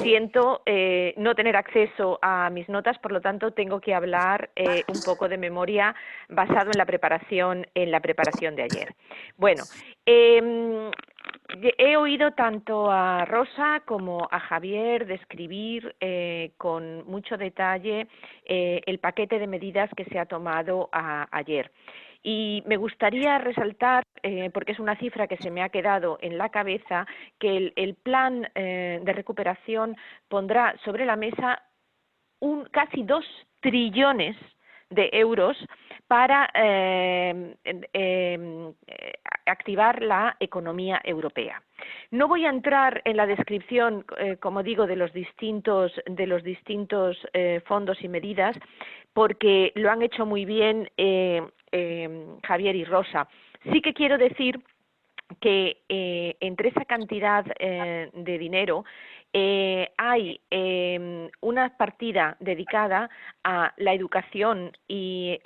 siento no tener acceso a mis notas, por lo tanto tengo que hablar un poco de memoria basado en la preparación de ayer. Bueno, he oído tanto a Rosa como a Javier describir con mucho detalle el paquete de medidas que se ha tomado ayer. Y me gustaría resaltar, porque es una cifra que se me ha quedado en la cabeza, que el plan de recuperación pondrá sobre la mesa casi 2 trillones de euros para activar la economía europea. No voy a entrar en la descripción, como digo, de los distintos fondos y medidas, porque lo han hecho muy bien Javier y Rosa. Sí que quiero decir que entre esa cantidad de dinero hay una partida dedicada a la educación y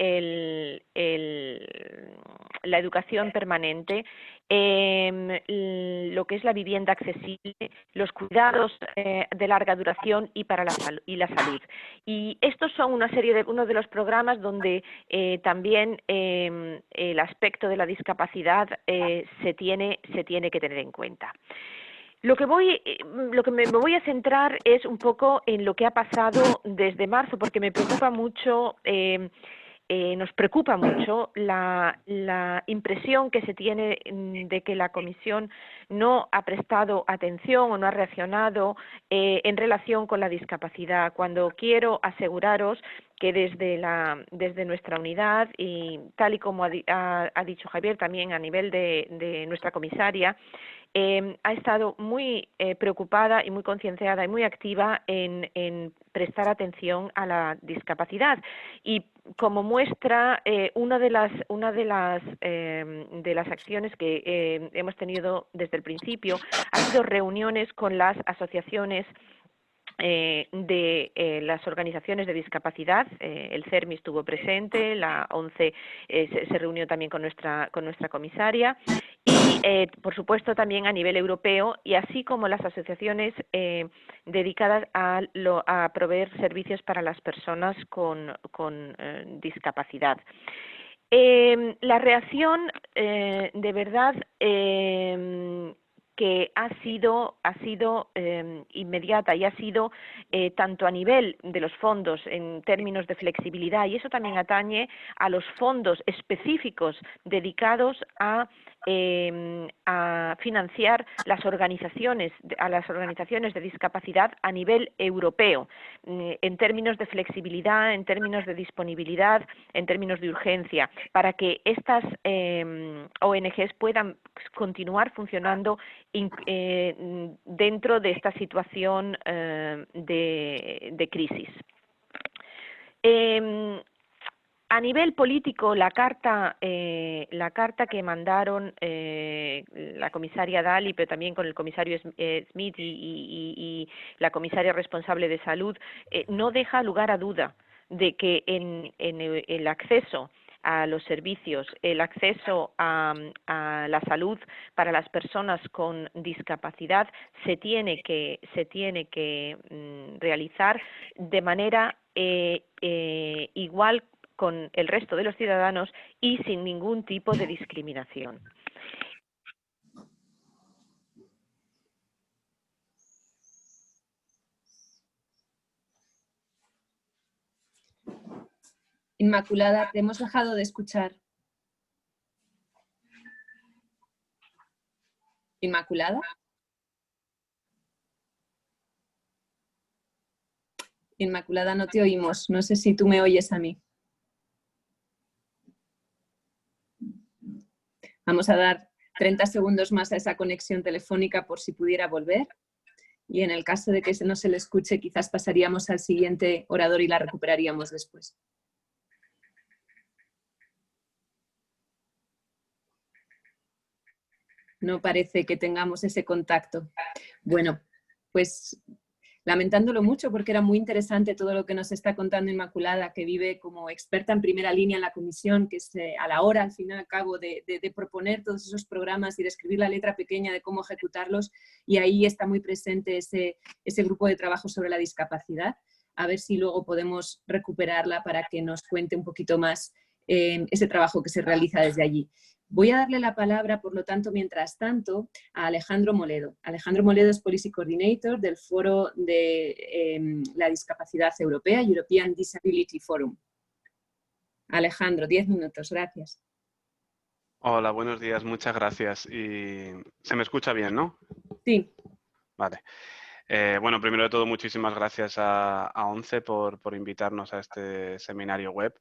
la educación permanente, lo que es la vivienda accesible, los cuidados de larga duración y para la salud. Y estos son uno de los programas donde también el aspecto de la discapacidad se tiene que tener en cuenta. Lo que me voy a centrar es un poco en lo que ha pasado desde marzo, porque me preocupa mucho, nos preocupa mucho la impresión que se tiene de que la Comisión no ha prestado atención o no ha reaccionado en relación con la discapacidad, cuando quiero aseguraros que desde nuestra unidad, y tal y como ha dicho Javier también a nivel de nuestra comisaria, ha estado muy preocupada y muy concienciada y muy activa en prestar atención a la discapacidad. Y como muestra, una de las acciones que hemos tenido desde el principio ha sido reuniones con las asociaciones de las organizaciones de discapacidad. El CERMI estuvo presente, la ONCE se reunió también con nuestra comisaria, y por supuesto también a nivel europeo, y así como las asociaciones dedicadas a proveer servicios para las personas con discapacidad. La reacción de verdad que ha sido inmediata, y ha sido tanto a nivel de los fondos en términos de flexibilidad, y eso también atañe a los fondos específicos dedicados a financiar a las organizaciones de discapacidad a nivel europeo, en términos de flexibilidad, en términos de disponibilidad, en términos de urgencia, para que estas ONGs puedan continuar funcionando dentro de esta situación de crisis. A nivel político, la carta que mandaron la comisaria Dalli, pero también con el comisario Smith y la comisaria responsable de salud, no deja lugar a duda de que en el acceso a los servicios, el acceso a la salud para las personas con discapacidad se tiene que realizar de manera igual con el resto de los ciudadanos y sin ningún tipo de discriminación. Inmaculada, te hemos dejado de escuchar. Inmaculada. Inmaculada, no te oímos. No sé si tú me oyes a mí. Vamos a dar 30 segundos más a esa conexión telefónica por si pudiera volver. Y en el caso de que no se le escuche, quizás pasaríamos al siguiente orador y la recuperaríamos después. No parece que tengamos ese contacto. Bueno, pues lamentándolo mucho porque era muy interesante todo lo que nos está contando Inmaculada, que vive como experta en primera línea en la comisión, que es a la hora, al fin y al cabo, de proponer todos esos programas y de escribir la letra pequeña de cómo ejecutarlos, y ahí está muy presente ese grupo de trabajo sobre la discapacidad. A ver si luego podemos recuperarla para que nos cuente un poquito más ese trabajo que se realiza desde allí. Voy a darle la palabra, por lo tanto, mientras tanto, a Alejandro Moledo. Alejandro Moledo es Policy Coordinator del Foro de la Discapacidad Europea, European Disability Forum. Alejandro, 10 minutos, gracias. Hola, buenos días, muchas gracias. Y se me escucha bien, ¿no? Sí. Vale. Bueno, primero de todo, muchísimas gracias a ONCE por invitarnos a este seminario web.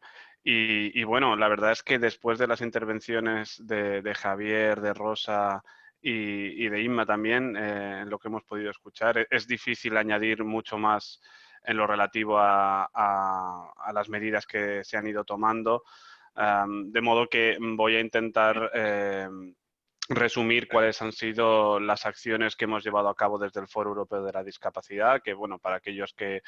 Y bueno, la verdad es que después de las intervenciones de Javier, de Rosa y de Inma también, en lo que hemos podido escuchar, es difícil añadir mucho más en lo relativo a las medidas que se han ido tomando. De modo que voy a intentar resumir cuáles han sido las acciones que hemos llevado a cabo desde el Foro Europeo de la Discapacidad, que bueno, para aquellos que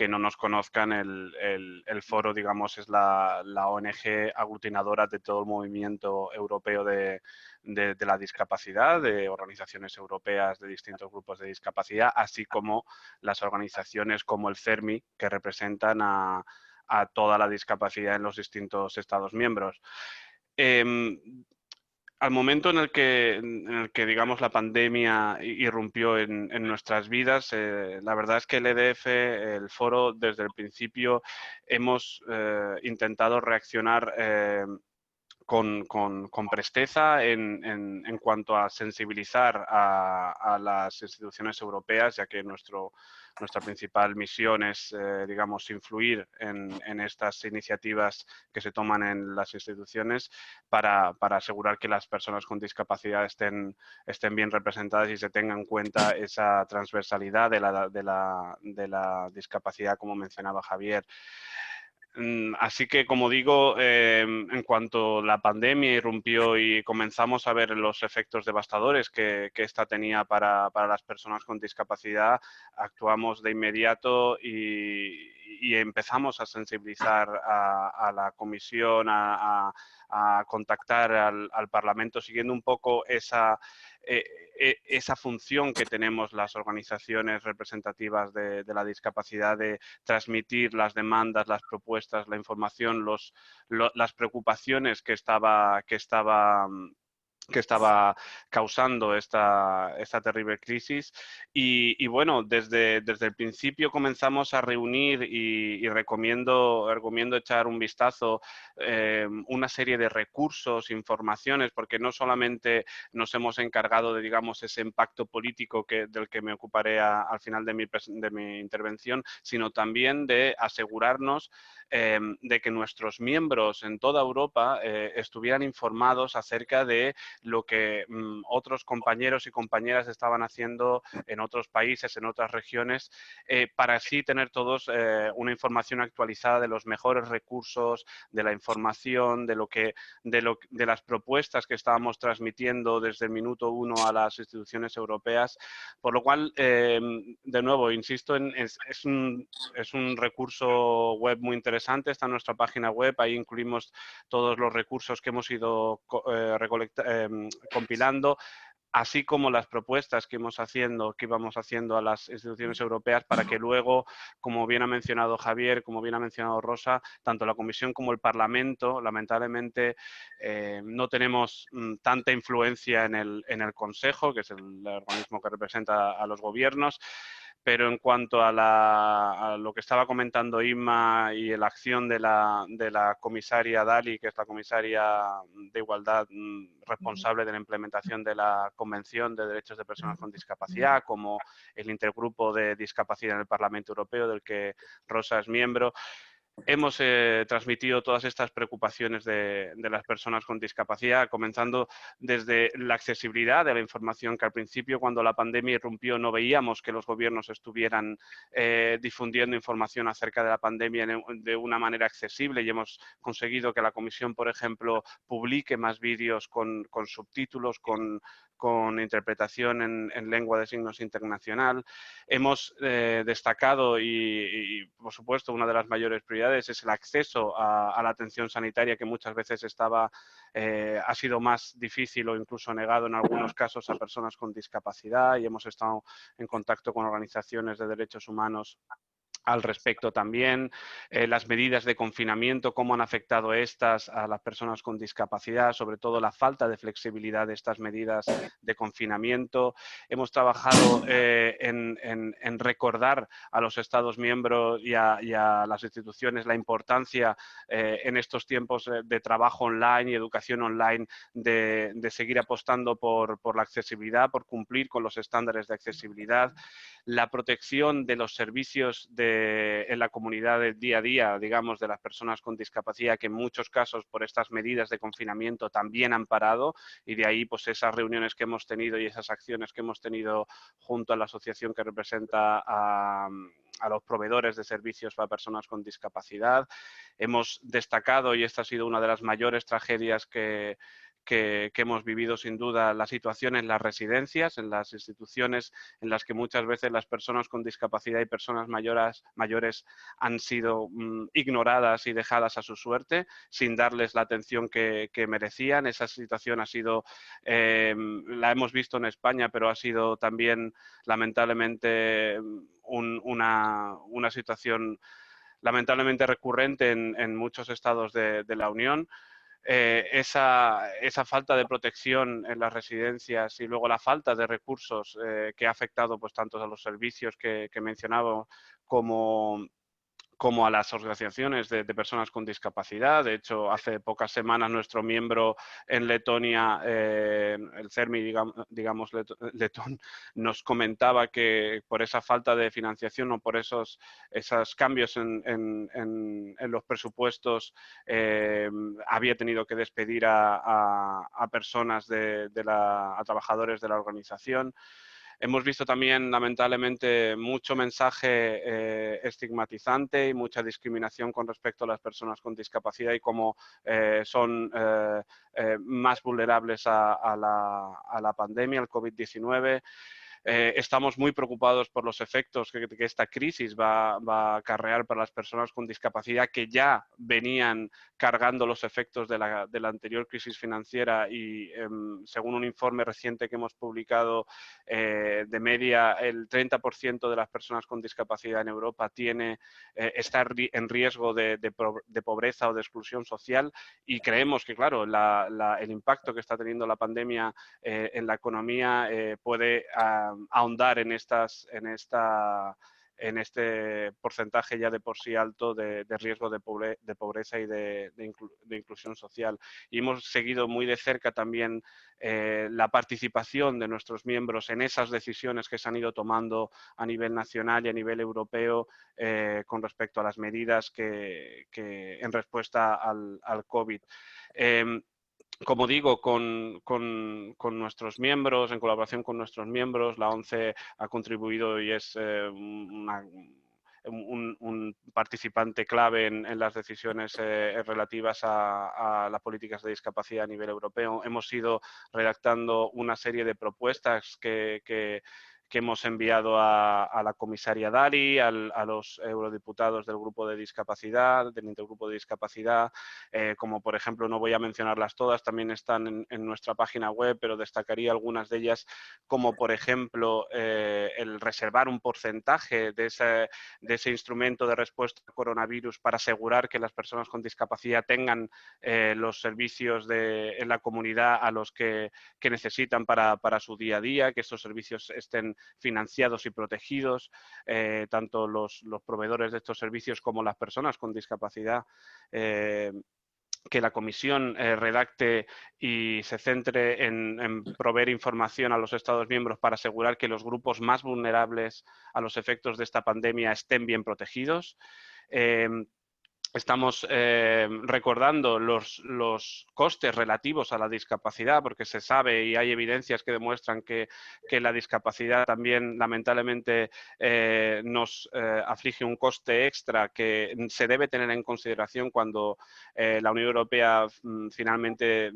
no nos conozcan, el foro, digamos, es la ONG aglutinadora de todo el movimiento europeo de la discapacidad, de organizaciones europeas de distintos grupos de discapacidad, así como las organizaciones como el CERMI, que representan a toda la discapacidad en los distintos Estados miembros. Al momento en el que digamos, la pandemia irrumpió en nuestras vidas, la verdad es que el EDF, el foro, desde el principio hemos intentado reaccionar con presteza en cuanto a sensibilizar a las instituciones europeas, ya que nuestra principal misión es, digamos, influir en estas iniciativas que se toman en las instituciones para asegurar que las personas con discapacidad estén bien representadas y se tenga en cuenta esa transversalidad de la discapacidad, como mencionaba Javier. Así que, como digo, en cuanto la pandemia irrumpió y comenzamos a ver los efectos devastadores que esta tenía para las personas con discapacidad, actuamos de inmediato y empezamos a sensibilizar a la comisión, a contactar al Parlamento, siguiendo un poco esa función que tenemos las organizaciones representativas de la discapacidad de transmitir las demandas, las propuestas, la información, las preocupaciones que estaba causando esta terrible crisis. Y bueno, desde el principio comenzamos a reunir y recomiendo echar un vistazo una serie de recursos, informaciones, porque no solamente nos hemos encargado de, digamos, ese impacto político del que me ocuparé al final de mi intervención, sino también de asegurarnos de que nuestros miembros en toda Europa estuvieran informados acerca de lo que otros compañeros y compañeras estaban haciendo en otros países, en otras regiones, para así tener todos una información actualizada de los mejores recursos, de la información, de las propuestas que estábamos transmitiendo desde el minuto uno a las instituciones europeas, por lo cual, de nuevo, insisto, es un recurso web muy interesante. Está en nuestra página web, ahí incluimos todos los recursos que hemos ido compilando, así como las propuestas que íbamos haciendo a las instituciones europeas para que luego, como bien ha mencionado Javier, como bien ha mencionado Rosa, tanto la Comisión como el Parlamento, lamentablemente no tenemos tanta influencia en el Consejo, que es el organismo que representa a los gobiernos, Pero en cuanto a lo que estaba comentando Inma y la acción de la comisaria Dalli, que es la comisaria de Igualdad responsable de la implementación de la Convención de Derechos de Personas con Discapacidad, como el intergrupo de discapacidad en el Parlamento Europeo, del que Rosa es miembro, hemos transmitido todas estas preocupaciones de las personas con discapacidad, comenzando desde la accesibilidad de la información, que al principio, cuando la pandemia irrumpió, no veíamos que los gobiernos estuvieran difundiendo información acerca de la pandemia de una manera accesible, y hemos conseguido que la Comisión, por ejemplo, publique más vídeos con subtítulos, con interpretación en lengua de signos internacional. Hemos destacado y, por supuesto, una de las mayores prioridades es el acceso a la atención sanitaria, que muchas veces ha sido más difícil o incluso negado en algunos casos a personas con discapacidad, y hemos estado en contacto con organizaciones de derechos humanos al respecto también. Las medidas de confinamiento, cómo han afectado estas a las personas con discapacidad, sobre todo la falta de flexibilidad de estas medidas de confinamiento. Hemos trabajado en recordar a los Estados miembros y a las instituciones la importancia en estos tiempos de trabajo online y educación online de seguir apostando por la accesibilidad, por cumplir con los estándares de accesibilidad, la protección de los servicios en la comunidad del día a día, digamos, de las personas con discapacidad, que en muchos casos por estas medidas de confinamiento también han parado, y de ahí pues esas reuniones que hemos tenido y esas acciones que hemos tenido junto a la asociación que representa a los proveedores de servicios para personas con discapacidad. Hemos destacado, y esta ha sido una de las mayores tragedias que hemos vivido, sin duda, la situación en las residencias, en las instituciones en las que muchas veces las personas con discapacidad y personas mayores han sido ignoradas y dejadas a su suerte, sin darles la atención que merecían. Esa situación ha sido, la hemos visto en España, pero ha sido también, lamentablemente, una situación lamentablemente recurrente en muchos estados de la Unión. Esa falta de protección en las residencias y luego la falta de recursos que ha afectado pues tanto a los servicios que mencionaba como a las organizaciones de personas con discapacidad. De hecho, hace pocas semanas nuestro miembro en Letonia, el CERMI, digamos, letón, nos comentaba que por esa falta de financiación o por esos cambios en los presupuestos había tenido que despedir a personas, a trabajadores de la organización. Hemos visto también, lamentablemente, mucho mensaje estigmatizante y mucha discriminación con respecto a las personas con discapacidad y cómo son más vulnerables a la pandemia, al COVID-19. Estamos muy preocupados por los efectos que esta crisis va a acarrear para las personas con discapacidad, que ya venían cargando los efectos de la anterior crisis financiera, y según un informe reciente que hemos publicado, de media el 30% de las personas con discapacidad en Europa está en riesgo de pobreza o de exclusión social, y creemos que, claro, el impacto que está teniendo la pandemia en la economía puede ahondar en este porcentaje ya de por sí alto de riesgo de pobreza y de inclusión social. Y hemos seguido muy de cerca también la participación de nuestros miembros en esas decisiones que se han ido tomando a nivel nacional y a nivel europeo con respecto a las medidas que en respuesta al COVID. Como digo, con nuestros miembros, en colaboración con nuestros miembros, la ONCE ha contribuido y es un participante clave en las decisiones relativas a las políticas de discapacidad a nivel europeo. Hemos ido redactando una serie de propuestas que hemos enviado a la comisaria Dalli, a los eurodiputados del grupo de discapacidad, del intergrupo de discapacidad, como por ejemplo, no voy a mencionarlas todas, también están en nuestra página web, pero destacaría algunas de ellas, como por ejemplo el reservar un porcentaje de ese instrumento de respuesta al coronavirus para asegurar que las personas con discapacidad tengan los servicios en la comunidad a los que necesitan para su día a día, que estos servicios estén financiados y protegidos, tanto los proveedores de estos servicios como las personas con discapacidad. Que la comisión redacte y se centre en proveer información a los Estados miembros para asegurar que los grupos más vulnerables a los efectos de esta pandemia estén bien protegidos. Estamos recordando los costes relativos a la discapacidad, porque se sabe y hay evidencias que demuestran que la discapacidad también lamentablemente nos aflige un coste extra que se debe tener en consideración cuando la Unión Europea finalmente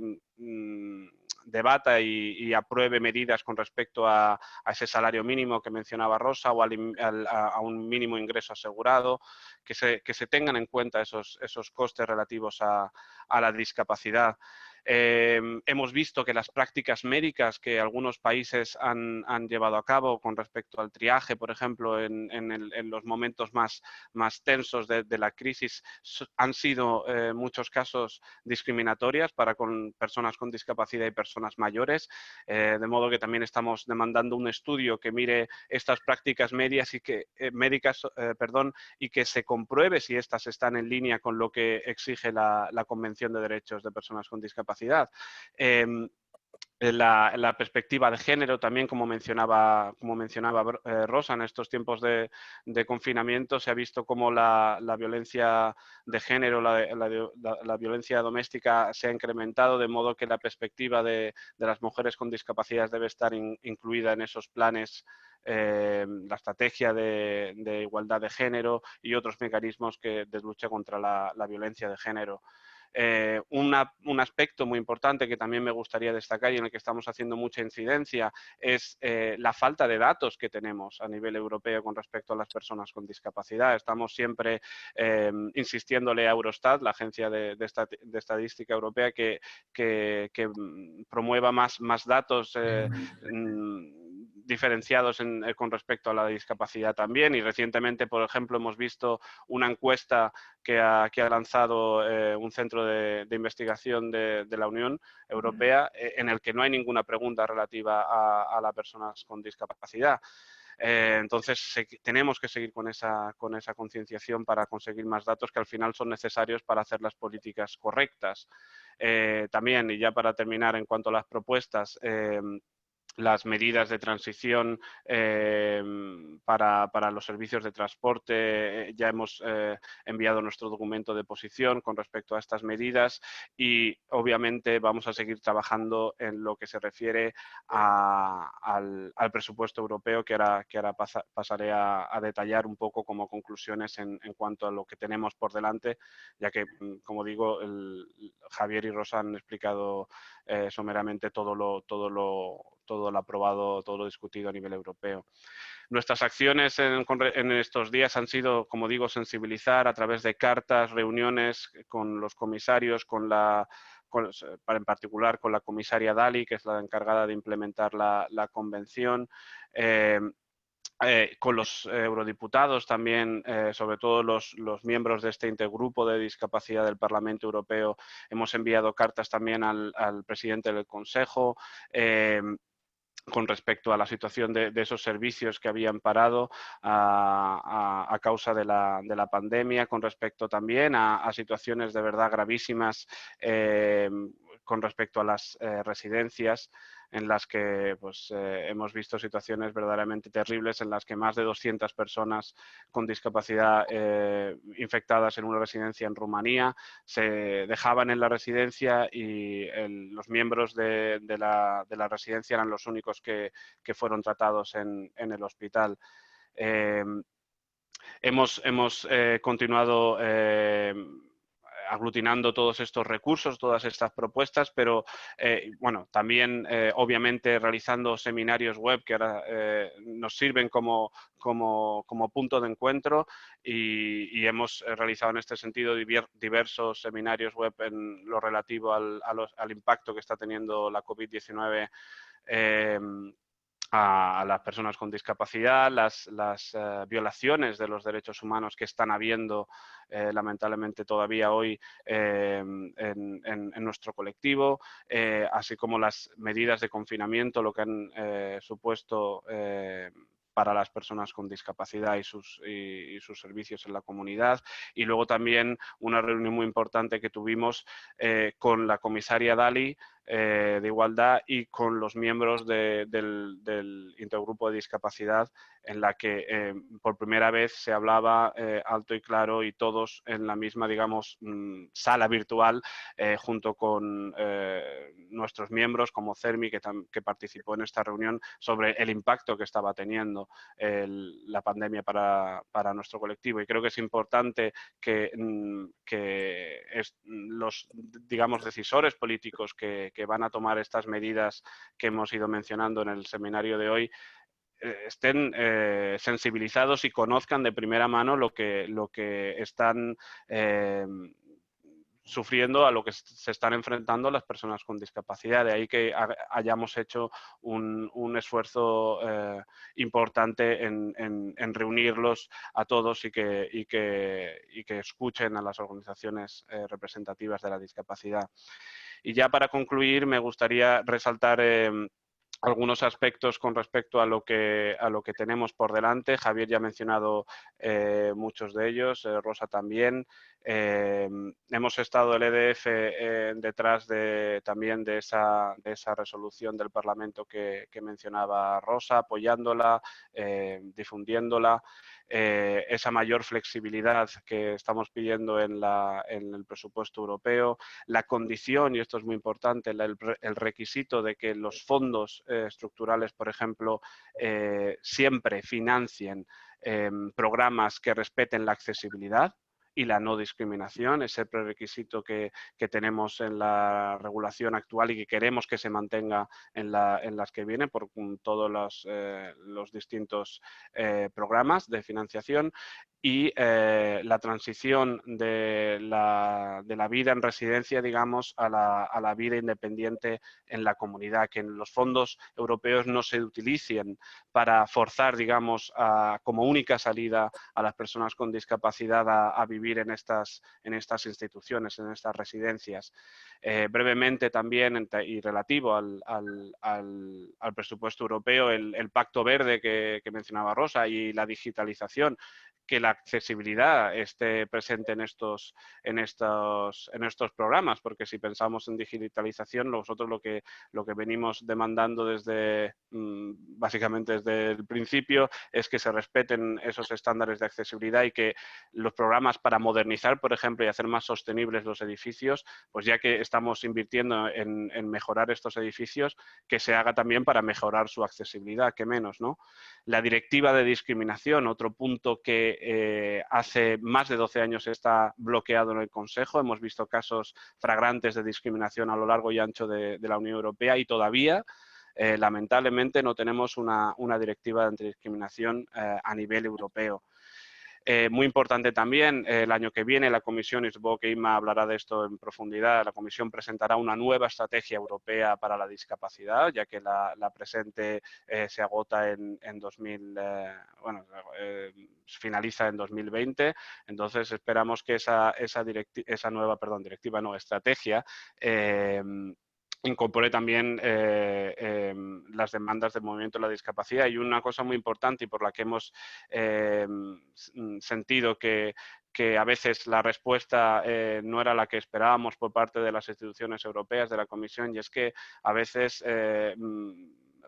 debata y apruebe medidas con respecto a ese salario mínimo que mencionaba Rosa o a un mínimo ingreso asegurado, que se tengan en cuenta esos costes relativos a la discapacidad. Hemos visto que las prácticas médicas que algunos países han llevado a cabo con respecto al triaje, por ejemplo, en los momentos más tensos de la crisis, han sido en muchos casos discriminatorias para con personas con discapacidad y personas mayores, de modo que también estamos demandando un estudio que mire estas prácticas médicas y que se compruebe si estas están en línea con lo que exige la Convención de Derechos de Personas con Discapacidad. La perspectiva de género también, como mencionaba Rosa, en estos tiempos de confinamiento se ha visto cómo la violencia de género, la violencia doméstica se ha incrementado, de modo que la perspectiva de las mujeres con discapacidad debe estar incluida en esos planes, la estrategia de igualdad de género y otros mecanismos de lucha contra la violencia de género. Un aspecto muy importante que también me gustaría destacar y en el que estamos haciendo mucha incidencia es la falta de datos que tenemos a nivel europeo con respecto a las personas con discapacidad. Estamos siempre insistiéndole a Eurostat, la agencia de estadística europea, que promueva más datos diferenciados con respecto a la discapacidad también. Y recientemente, por ejemplo, hemos visto una encuesta que ha lanzado un centro de investigación de la Unión Europea en el que no hay ninguna pregunta relativa a las personas con discapacidad. Entonces, tenemos que seguir con esa concienciación para conseguir más datos que al final son necesarios para hacer las políticas correctas. También, y ya para terminar, en cuanto a las propuestas, las medidas de transición para los servicios de transporte. Ya hemos enviado nuestro documento de posición con respecto a estas medidas y obviamente vamos a seguir trabajando en lo que se refiere al presupuesto europeo, que ahora pasaré a detallar un poco como conclusiones en cuanto a lo que tenemos por delante, ya que, como digo, Javier y Rosa han explicado someramente todo lo aprobado, todo lo discutido a nivel europeo. Nuestras acciones en estos días han sido, como digo, sensibilizar a través de cartas, reuniones con los comisarios, en particular con la comisaria Dalli, que es la encargada de implementar la convención, con los eurodiputados también, sobre todo los miembros de este intergrupo de discapacidad del Parlamento Europeo. Hemos enviado cartas también al presidente del Consejo con respecto a la situación de esos servicios que habían parado a causa de la pandemia, con respecto también a situaciones de verdad gravísimas con respecto a las residencias, en las que pues, hemos visto situaciones verdaderamente terribles en las que más de 200 personas con discapacidad infectadas en una residencia en Rumanía se dejaban en la residencia y los miembros de la residencia eran los únicos que fueron tratados en el hospital. Hemos continuado aglutinando todos estos recursos, todas estas propuestas, pero bueno, también obviamente realizando seminarios web que ahora nos sirven como punto de encuentro y hemos realizado en este sentido diversos seminarios web en lo relativo al impacto que está teniendo la COVID-19 a las personas con discapacidad, las violaciones de los derechos humanos que están habiendo lamentablemente todavía hoy en nuestro colectivo, así como las medidas de confinamiento, lo que han supuesto para las personas con discapacidad y sus servicios en la comunidad. Y luego también una reunión muy importante que tuvimos con la comisaria Dalli de Igualdad y con los miembros del intergrupo de discapacidad, en la que por primera vez se hablaba alto y claro y todos en la misma, digamos, sala virtual, junto con nuestros miembros como CERMI, que participó en esta reunión, sobre el impacto que estaba teniendo la pandemia para nuestro colectivo. Y creo que es importante que los, digamos, decisores políticos que van a tomar estas medidas que hemos ido mencionando en el seminario de hoy estén sensibilizados y conozcan de primera mano lo que están sufriendo, a lo que se están enfrentando las personas con discapacidad. De ahí que hayamos hecho un esfuerzo importante en reunirlos a todos y que escuchen a las organizaciones representativas de la discapacidad. Y ya para concluir, me gustaría resaltar algunos aspectos con respecto a lo que tenemos por delante. Javier ya ha mencionado muchos de ellos, Rosa también. Hemos estado el EDF detrás también de esa resolución del Parlamento que mencionaba Rosa, apoyándola, difundiéndola. Esa mayor flexibilidad que estamos pidiendo en el presupuesto europeo, la condición, y esto es muy importante, el requisito de que los fondos estructurales, por ejemplo, siempre financien programas que respeten la accesibilidad y la no discriminación, ese prerequisito que tenemos en la regulación actual y que queremos que se mantenga en las que vienen por todos los distintos programas de financiación. Y la transición de la vida en residencia, digamos, a la vida independiente en la comunidad, que en los fondos europeos no se utilicen para forzar, digamos, como única salida a las personas con discapacidad a vivir en estas instituciones, en estas residencias. Brevemente también, y relativo al presupuesto europeo, el Pacto Verde que mencionaba Rosa y la digitalización, que la accesibilidad esté presente en estos programas, porque si pensamos en digitalización, nosotros lo que venimos demandando básicamente desde el principio es que se respeten esos estándares de accesibilidad y que los programas para modernizar, por ejemplo, y hacer más sostenibles los edificios, pues ya que estamos invirtiendo en mejorar estos edificios, que se haga también para mejorar su accesibilidad, que menos, ¿no? La directiva de discriminación, otro punto que hace más de 12 años está bloqueado en el Consejo. Hemos visto casos flagrantes de discriminación a lo largo y ancho de la Unión Europea y todavía, lamentablemente, no tenemos una directiva de antidiscriminación a nivel europeo. Muy importante también, el año que viene la Comisión, y supongo que Inma hablará de esto en profundidad, la Comisión presentará una nueva estrategia europea para la discapacidad, ya que la presente se agota en 2000, finaliza en 2020. Entonces esperamos que esa nueva estrategia incorpore también las demandas del movimiento de la discapacidad. Y una cosa muy importante y por la que hemos sentido que a veces la respuesta no era la que esperábamos por parte de las instituciones europeas, de la Comisión, y es que a veces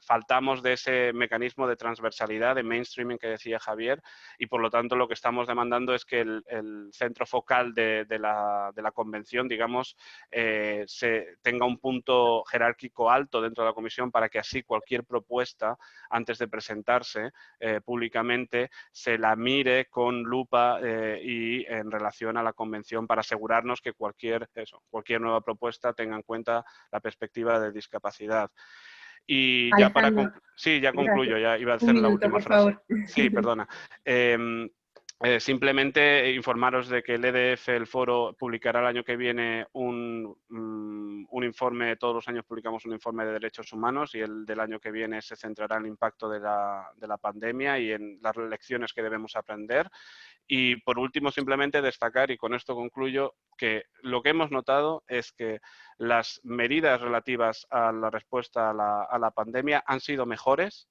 faltamos de ese mecanismo de transversalidad, de mainstreaming que decía Javier, y por lo tanto lo que estamos demandando es que el centro focal de la convención, digamos, se tenga un punto jerárquico alto dentro de la Comisión para que así cualquier propuesta, antes de presentarse públicamente, se la mire con lupa y en relación a la convención para asegurarnos que cualquier nueva propuesta tenga en cuenta la perspectiva de discapacidad. Y ya ya concluyo, ya iba a hacer la última frase. Sí, perdona. Simplemente informaros de que el EDF, el foro, publicará el año que viene un un informe, todos los años publicamos un informe de derechos humanos y el del año que viene se centrará en el impacto de la pandemia y en las lecciones que debemos aprender. Y por último, simplemente destacar, y con esto concluyo, que lo que hemos notado es que las medidas relativas a la respuesta a la pandemia han sido mejores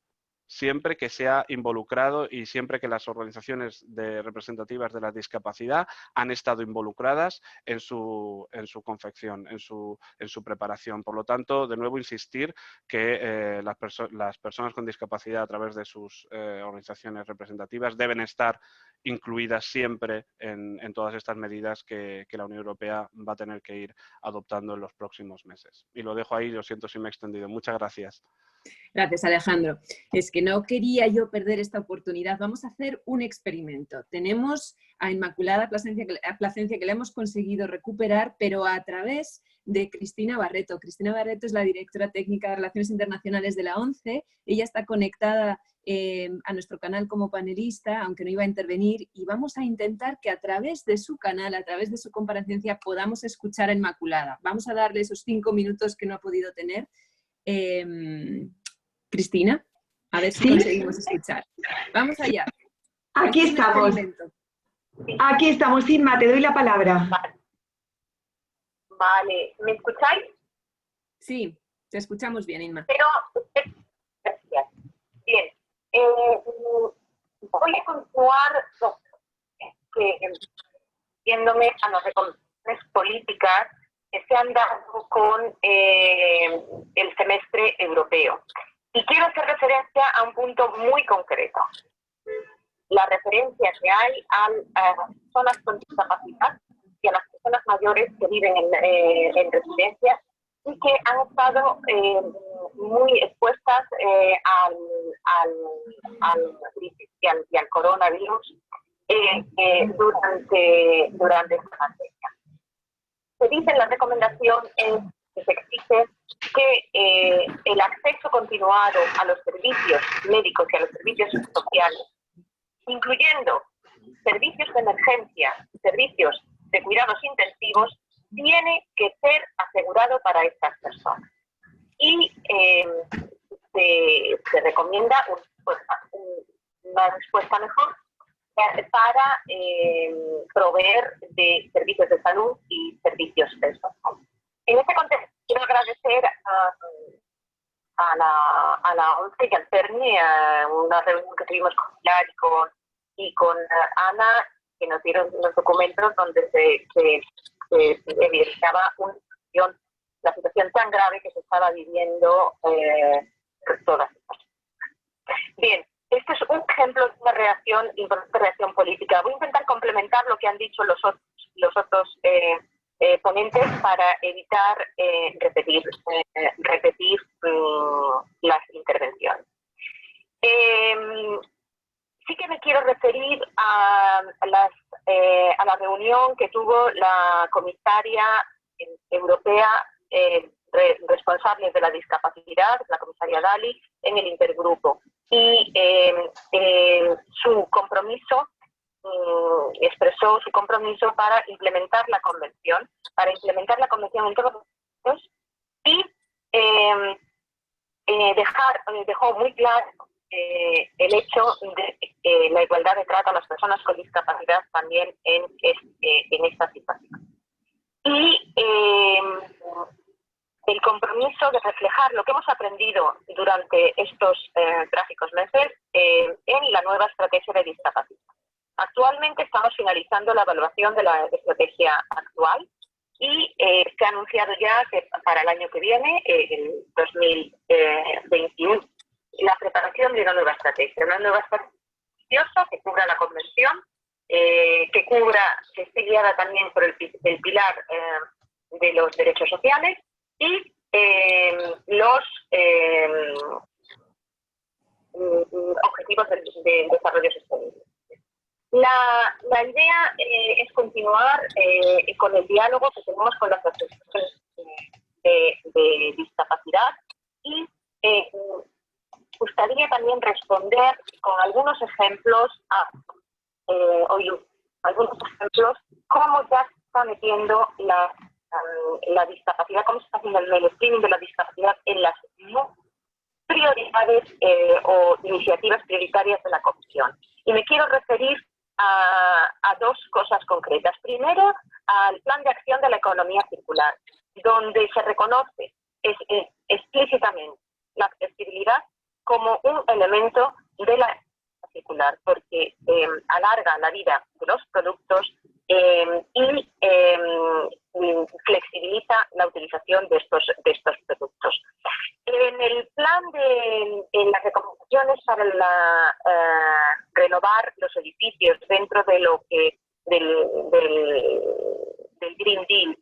siempre que se ha involucrado y siempre que las organizaciones representativas de la discapacidad han estado involucradas en su confección, en su preparación. Por lo tanto, de nuevo insistir que las personas con discapacidad a través de sus organizaciones representativas deben estar incluidas siempre en todas estas medidas que la Unión Europea va a tener que ir adoptando en los próximos meses. Y lo dejo ahí, lo siento si me he extendido. Muchas gracias. Gracias, Alejandro. Es que no quería yo perder esta oportunidad. Vamos a hacer un experimento. Tenemos a Inmaculada Plasencia que la hemos conseguido recuperar, pero a través de Cristina Barreto. Cristina Barreto es la directora técnica de Relaciones Internacionales de la ONCE. Ella está conectada a nuestro canal como panelista, aunque no iba a intervenir, y vamos a intentar que a través de su canal, a través de su comparecencia, podamos escuchar a Inmaculada. Vamos a darle esos 5 minutos que no ha podido tener. Cristina, a ver si conseguimos escuchar. Vamos allá. Aquí estamos. Aquí estamos, Inma, te doy la palabra. Vale, ¿me escucháis? Sí, te escuchamos bien, Inma. Pero, gracias. Bien, voy a continuar yéndome a las recomendaciones políticas que se han dado con el semestre europeo. Y quiero hacer referencia a un punto muy concreto. La referencia que hay a las personas con discapacidad y a las personas mayores que viven en residencias y que han estado muy expuestas al crisis y al coronavirus durante esta pandemia. Se dice en la recomendación que se exige que el acceso continuado a los servicios médicos y a los servicios sociales, incluyendo servicios de emergencia, servicios de cuidados intensivos, tiene que ser asegurado para estas personas. Y se recomienda una respuesta mejor para proveer de servicios de salud y servicios de salud. En este contexto, quiero agradecer a la ONCE y al CERNI, una reunión que tuvimos con Pilar y con Ana, que nos dieron los documentos donde se evidenciaba la situación tan grave que se estaba viviendo todas estas. Bien, este es un ejemplo de una importante reacción política. Voy a intentar complementar lo que han dicho los otros ponentes para evitar repetir las intervenciones. Sí que me quiero referir a la reunión que tuvo la comisaria europea responsable de la discapacidad, la comisaria Dalli, en el intergrupo. Y su compromiso, expresó su compromiso para implementar la convención en todos los puntos y dejó muy claro el hecho de la igualdad de trato a las personas con discapacidad también en esta situación. Y el compromiso de reflejar lo que hemos aprendido durante estos trágicos meses en la nueva estrategia de discapacidad. Actualmente estamos finalizando la evaluación de la estrategia actual y se ha anunciado ya que para el año que viene, el 2021, la preparación de una nueva estrategia que cubra la convención, que esté guiada también por el pilar de los derechos sociales y los objetivos del desarrollo sostenible. La idea es continuar con el diálogo que tenemos con las asociaciones de discapacidad y gustaría también responder con algunos ejemplos cómo ya se está metiendo la discapacidad, cómo se está haciendo el mainstreaming de la discapacidad en las prioridades o iniciativas prioritarias de la Comisión. Y me quiero referir a dos cosas concretas. Primero, al Plan de Acción de la Economía Circular, donde se reconoce explícitamente la accesibilidad como un elemento de la economía circular, porque alarga la vida de los productos y flexibiliza la utilización de estos productos. En el plan en las recomendaciones para renovar los edificios dentro de lo que del Green Deal,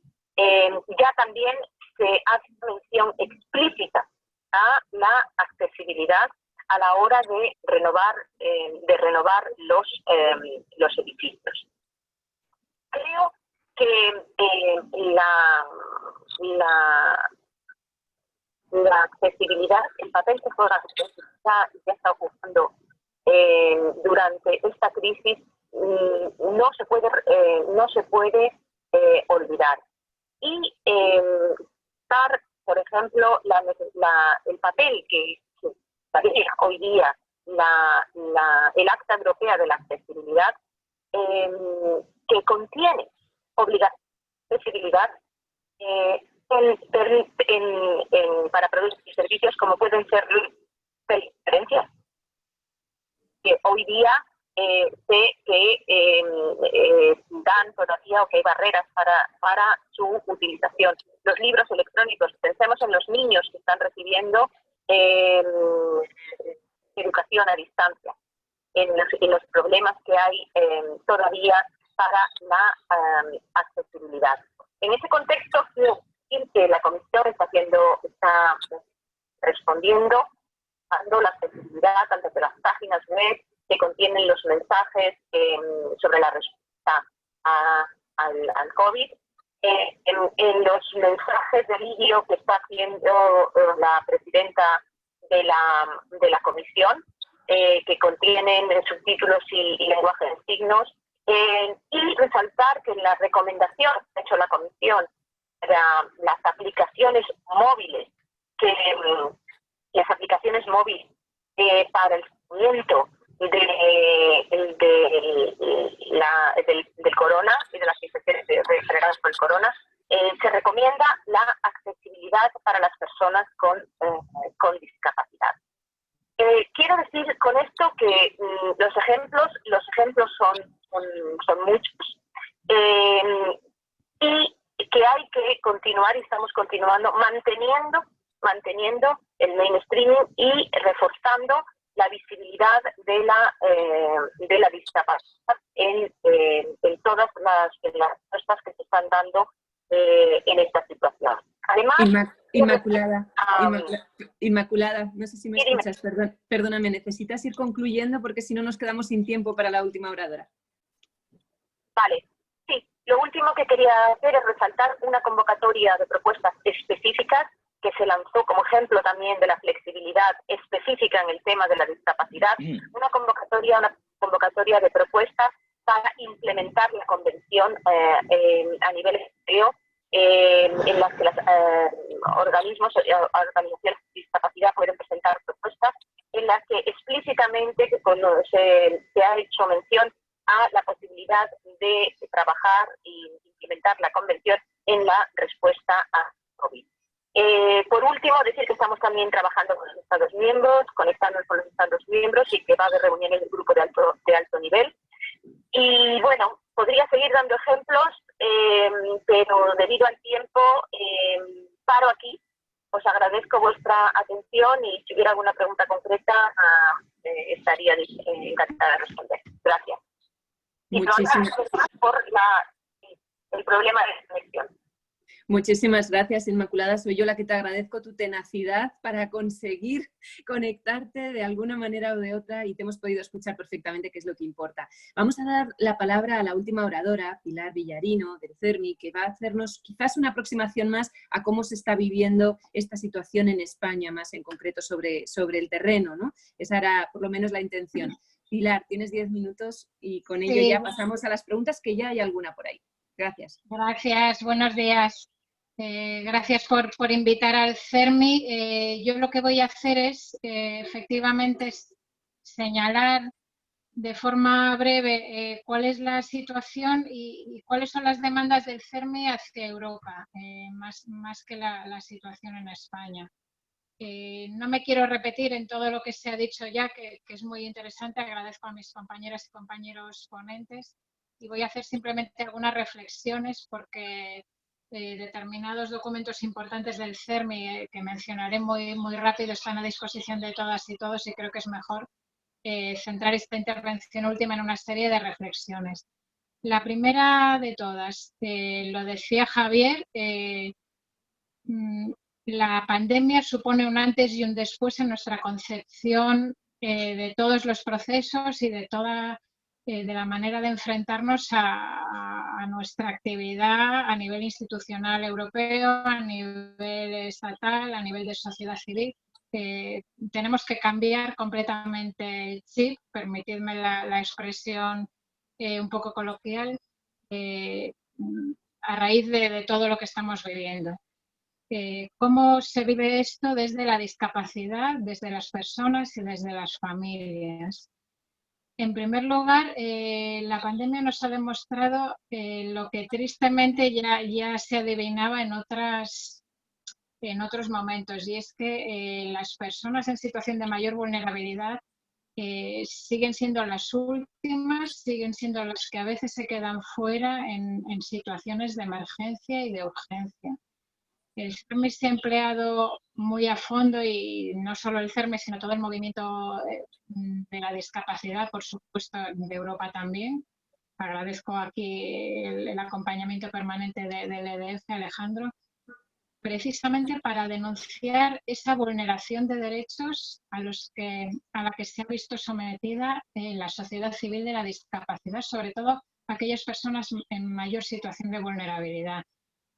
ya también se hace mención explícita a la accesibilidad a la hora de renovar los edificios. Creo que la accesibilidad, el papel que juega ya está ocupando durante esta crisis, no se puede olvidar. Y dar, por ejemplo, el papel que hoy día el Acta Europea de la Accesibilidad, que contiene obligaciones de accesibilidad para productos y servicios como pueden ser diferencias, que hoy día sé que dan todavía o que hay barreras para su utilización. Los libros electrónicos, pensemos en los niños que están recibiendo educación a distancia, en los problemas que hay todavía para la accesibilidad. En ese contexto, quiero decir que la Comisión está respondiendo, dando la accesibilidad tanto de las páginas web que contienen los mensajes sobre la respuesta al COVID, en los mensajes de vídeo que está haciendo la presidenta de la Comisión, que contienen subtítulos y lenguaje de signos, y resaltar que en la recomendación que ha hecho la Comisión para las aplicaciones móviles, para el seguimiento del corona y de las infecciones generadas por el corona, se recomienda la accesibilidad para las personas con discapacidad. Quiero decir con esto que los ejemplos son muchos, y que hay que continuar, y estamos continuando, manteniendo el mainstreaming y reforzando la visibilidad de la discapacidad en todas las respuestas que se están dando en esta situación. Además, Inmaculada, no sé si me escuchas, perdóname, necesitas ir concluyendo porque si no nos quedamos sin tiempo para la última oradora. Vale, sí, lo último que quería hacer es resaltar una convocatoria de propuestas específicas que se lanzó como ejemplo también de la flexibilidad específica en el tema de la discapacidad, una convocatoria de propuestas para implementar la convención a nivel europeo, en las que los organismos y organizaciones de discapacidad pueden presentar propuestas en las que explícitamente se ha hecho mención a la posibilidad de trabajar e implementar la convención en la respuesta a COVID. Por último, decir que estamos también trabajando con los Estados miembros, conectándonos con los Estados miembros, y que va a haber reuniones del grupo de alto nivel. Y bueno, podría seguir dando ejemplos, pero debido al tiempo paro aquí. Os agradezco vuestra atención y si hubiera alguna pregunta concreta estaría encantada de responder. Gracias. Y Muchísimas por el problema de conexión. Muchísimas gracias, Inmaculada. Soy yo la que te agradezco tu tenacidad para conseguir conectarte de alguna manera o de otra y te hemos podido escuchar perfectamente, que es lo que importa. Vamos a dar la palabra a la última oradora, Pilar Villarino, del CERMI, que va a hacernos quizás una aproximación más a cómo se está viviendo esta situación en España, más en concreto sobre el terreno, ¿no? Esa era por lo menos la intención. Pilar, tienes 10 minutos y con ello ya pasamos a las preguntas, que ya hay alguna por ahí. Gracias. Gracias, buenos días. Gracias por invitar al CERMI. Yo lo que voy a hacer es efectivamente señalar de forma breve cuál es la situación y cuáles son las demandas del CERMI hacia Europa, más que la situación en España. No me quiero repetir en todo lo que se ha dicho ya, que es muy interesante. Agradezco a mis compañeras y compañeros ponentes y voy a hacer simplemente algunas reflexiones porque determinados documentos importantes del CERMI que mencionaré muy rápido están a disposición de todas y todos y creo que es mejor centrar esta intervención última en una serie de reflexiones. La primera de todas, lo decía Javier, la pandemia supone un antes y un después en nuestra concepción de todos los procesos y de la manera de enfrentarnos a nuestra actividad a nivel institucional europeo, a nivel estatal, a nivel de sociedad civil. Tenemos que cambiar completamente el chip, permitidme la expresión un poco coloquial, a raíz de todo lo que estamos viviendo. ¿Cómo se vive esto desde la discapacidad, desde las personas y desde las familias? En primer lugar, la pandemia nos ha demostrado lo que tristemente ya se adivinaba en otros momentos, y es que las personas en situación de mayor vulnerabilidad siguen siendo las últimas, siguen siendo las que a veces se quedan fuera en situaciones de emergencia y de urgencia. El CERMI se ha empleado muy a fondo, y no solo el CERMI, sino todo el movimiento de la discapacidad, por supuesto, de Europa también. Agradezco aquí el acompañamiento permanente del EDF, Alejandro, precisamente para denunciar esa vulneración de derechos a la que se ha visto sometida la sociedad civil de la discapacidad, sobre todo aquellas personas en mayor situación de vulnerabilidad.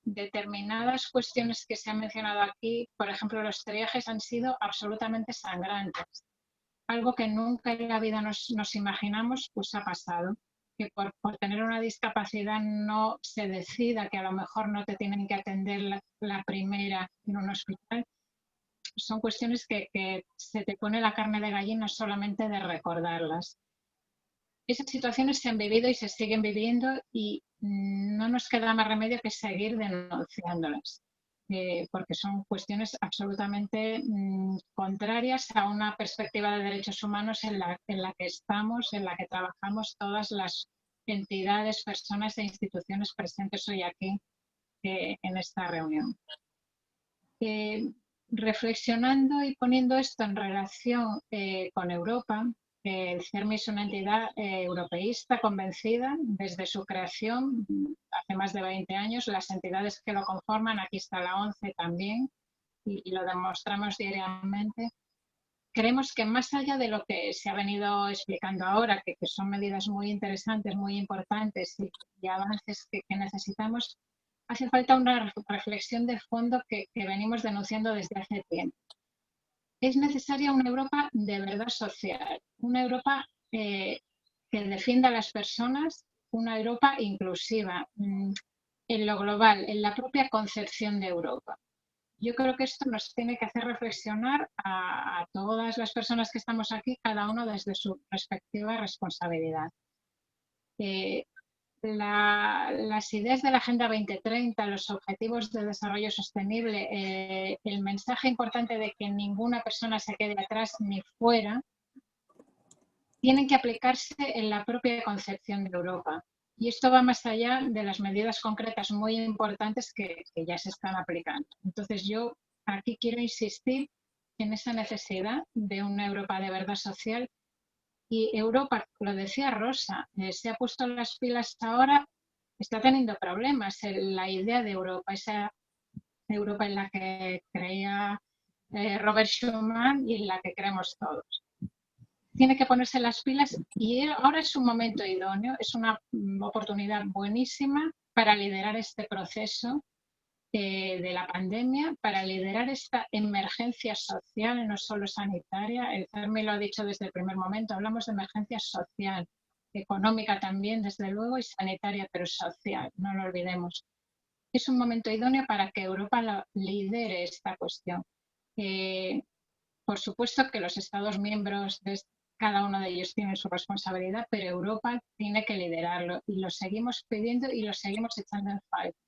Determinadas cuestiones que se han mencionado aquí, por ejemplo, los triajes han sido absolutamente sangrantes. Algo que nunca en la vida nos imaginamos, pues ha pasado. Que por tener una discapacidad no se decida que a lo mejor no te tienen que atender la primera en un hospital. Son cuestiones que se te pone la carne de gallina solamente de recordarlas. Esas situaciones se han vivido y se siguen viviendo y no nos queda más remedio que seguir denunciándolas, porque son cuestiones absolutamente contrarias a una perspectiva de derechos humanos en la que estamos, en la que trabajamos todas las entidades, personas e instituciones presentes hoy aquí en esta reunión. Reflexionando y poniendo esto en relación con Europa, el CERMI es una entidad europeísta convencida desde su creación hace más de 20 años. Las entidades que lo conforman, aquí está la ONCE también, y lo demostramos diariamente. Creemos que más allá de lo que se ha venido explicando ahora, que son medidas muy interesantes, muy importantes y avances que necesitamos, hace falta una reflexión de fondo que venimos denunciando desde hace tiempo. Es necesaria una Europa de verdad social, una Europa que defienda a las personas, una Europa inclusiva en lo global, en la propia concepción de Europa. Yo creo que esto nos tiene que hacer reflexionar a todas las personas que estamos aquí, cada uno desde su respectiva responsabilidad. Las ideas de la Agenda 2030, los objetivos de desarrollo sostenible, el mensaje importante de que ninguna persona se quede atrás ni fuera, tienen que aplicarse en la propia concepción de Europa. Y esto va más allá de las medidas concretas muy importantes que ya se están aplicando. Entonces yo aquí quiero insistir en esa necesidad de una Europa de verdad social. Y Europa, lo decía Rosa, se ha puesto las pilas ahora, está teniendo problemas en la idea de Europa, esa Europa en la que creía Robert Schuman y en la que creemos todos. Tiene que ponerse las pilas y ahora es un momento idóneo, es una oportunidad buenísima para liderar este proceso de la pandemia, para liderar esta emergencia social, no solo sanitaria. El CERMI lo ha dicho desde el primer momento, hablamos de emergencia social, económica también, desde luego, y sanitaria, pero social, no lo olvidemos. es un momento idóneo para que Europa lidere esta cuestión. Por supuesto que los Estados miembros, cada uno de ellos tiene su responsabilidad, pero Europa tiene que liderarlo y lo seguimos pidiendo y lo seguimos echando en falta.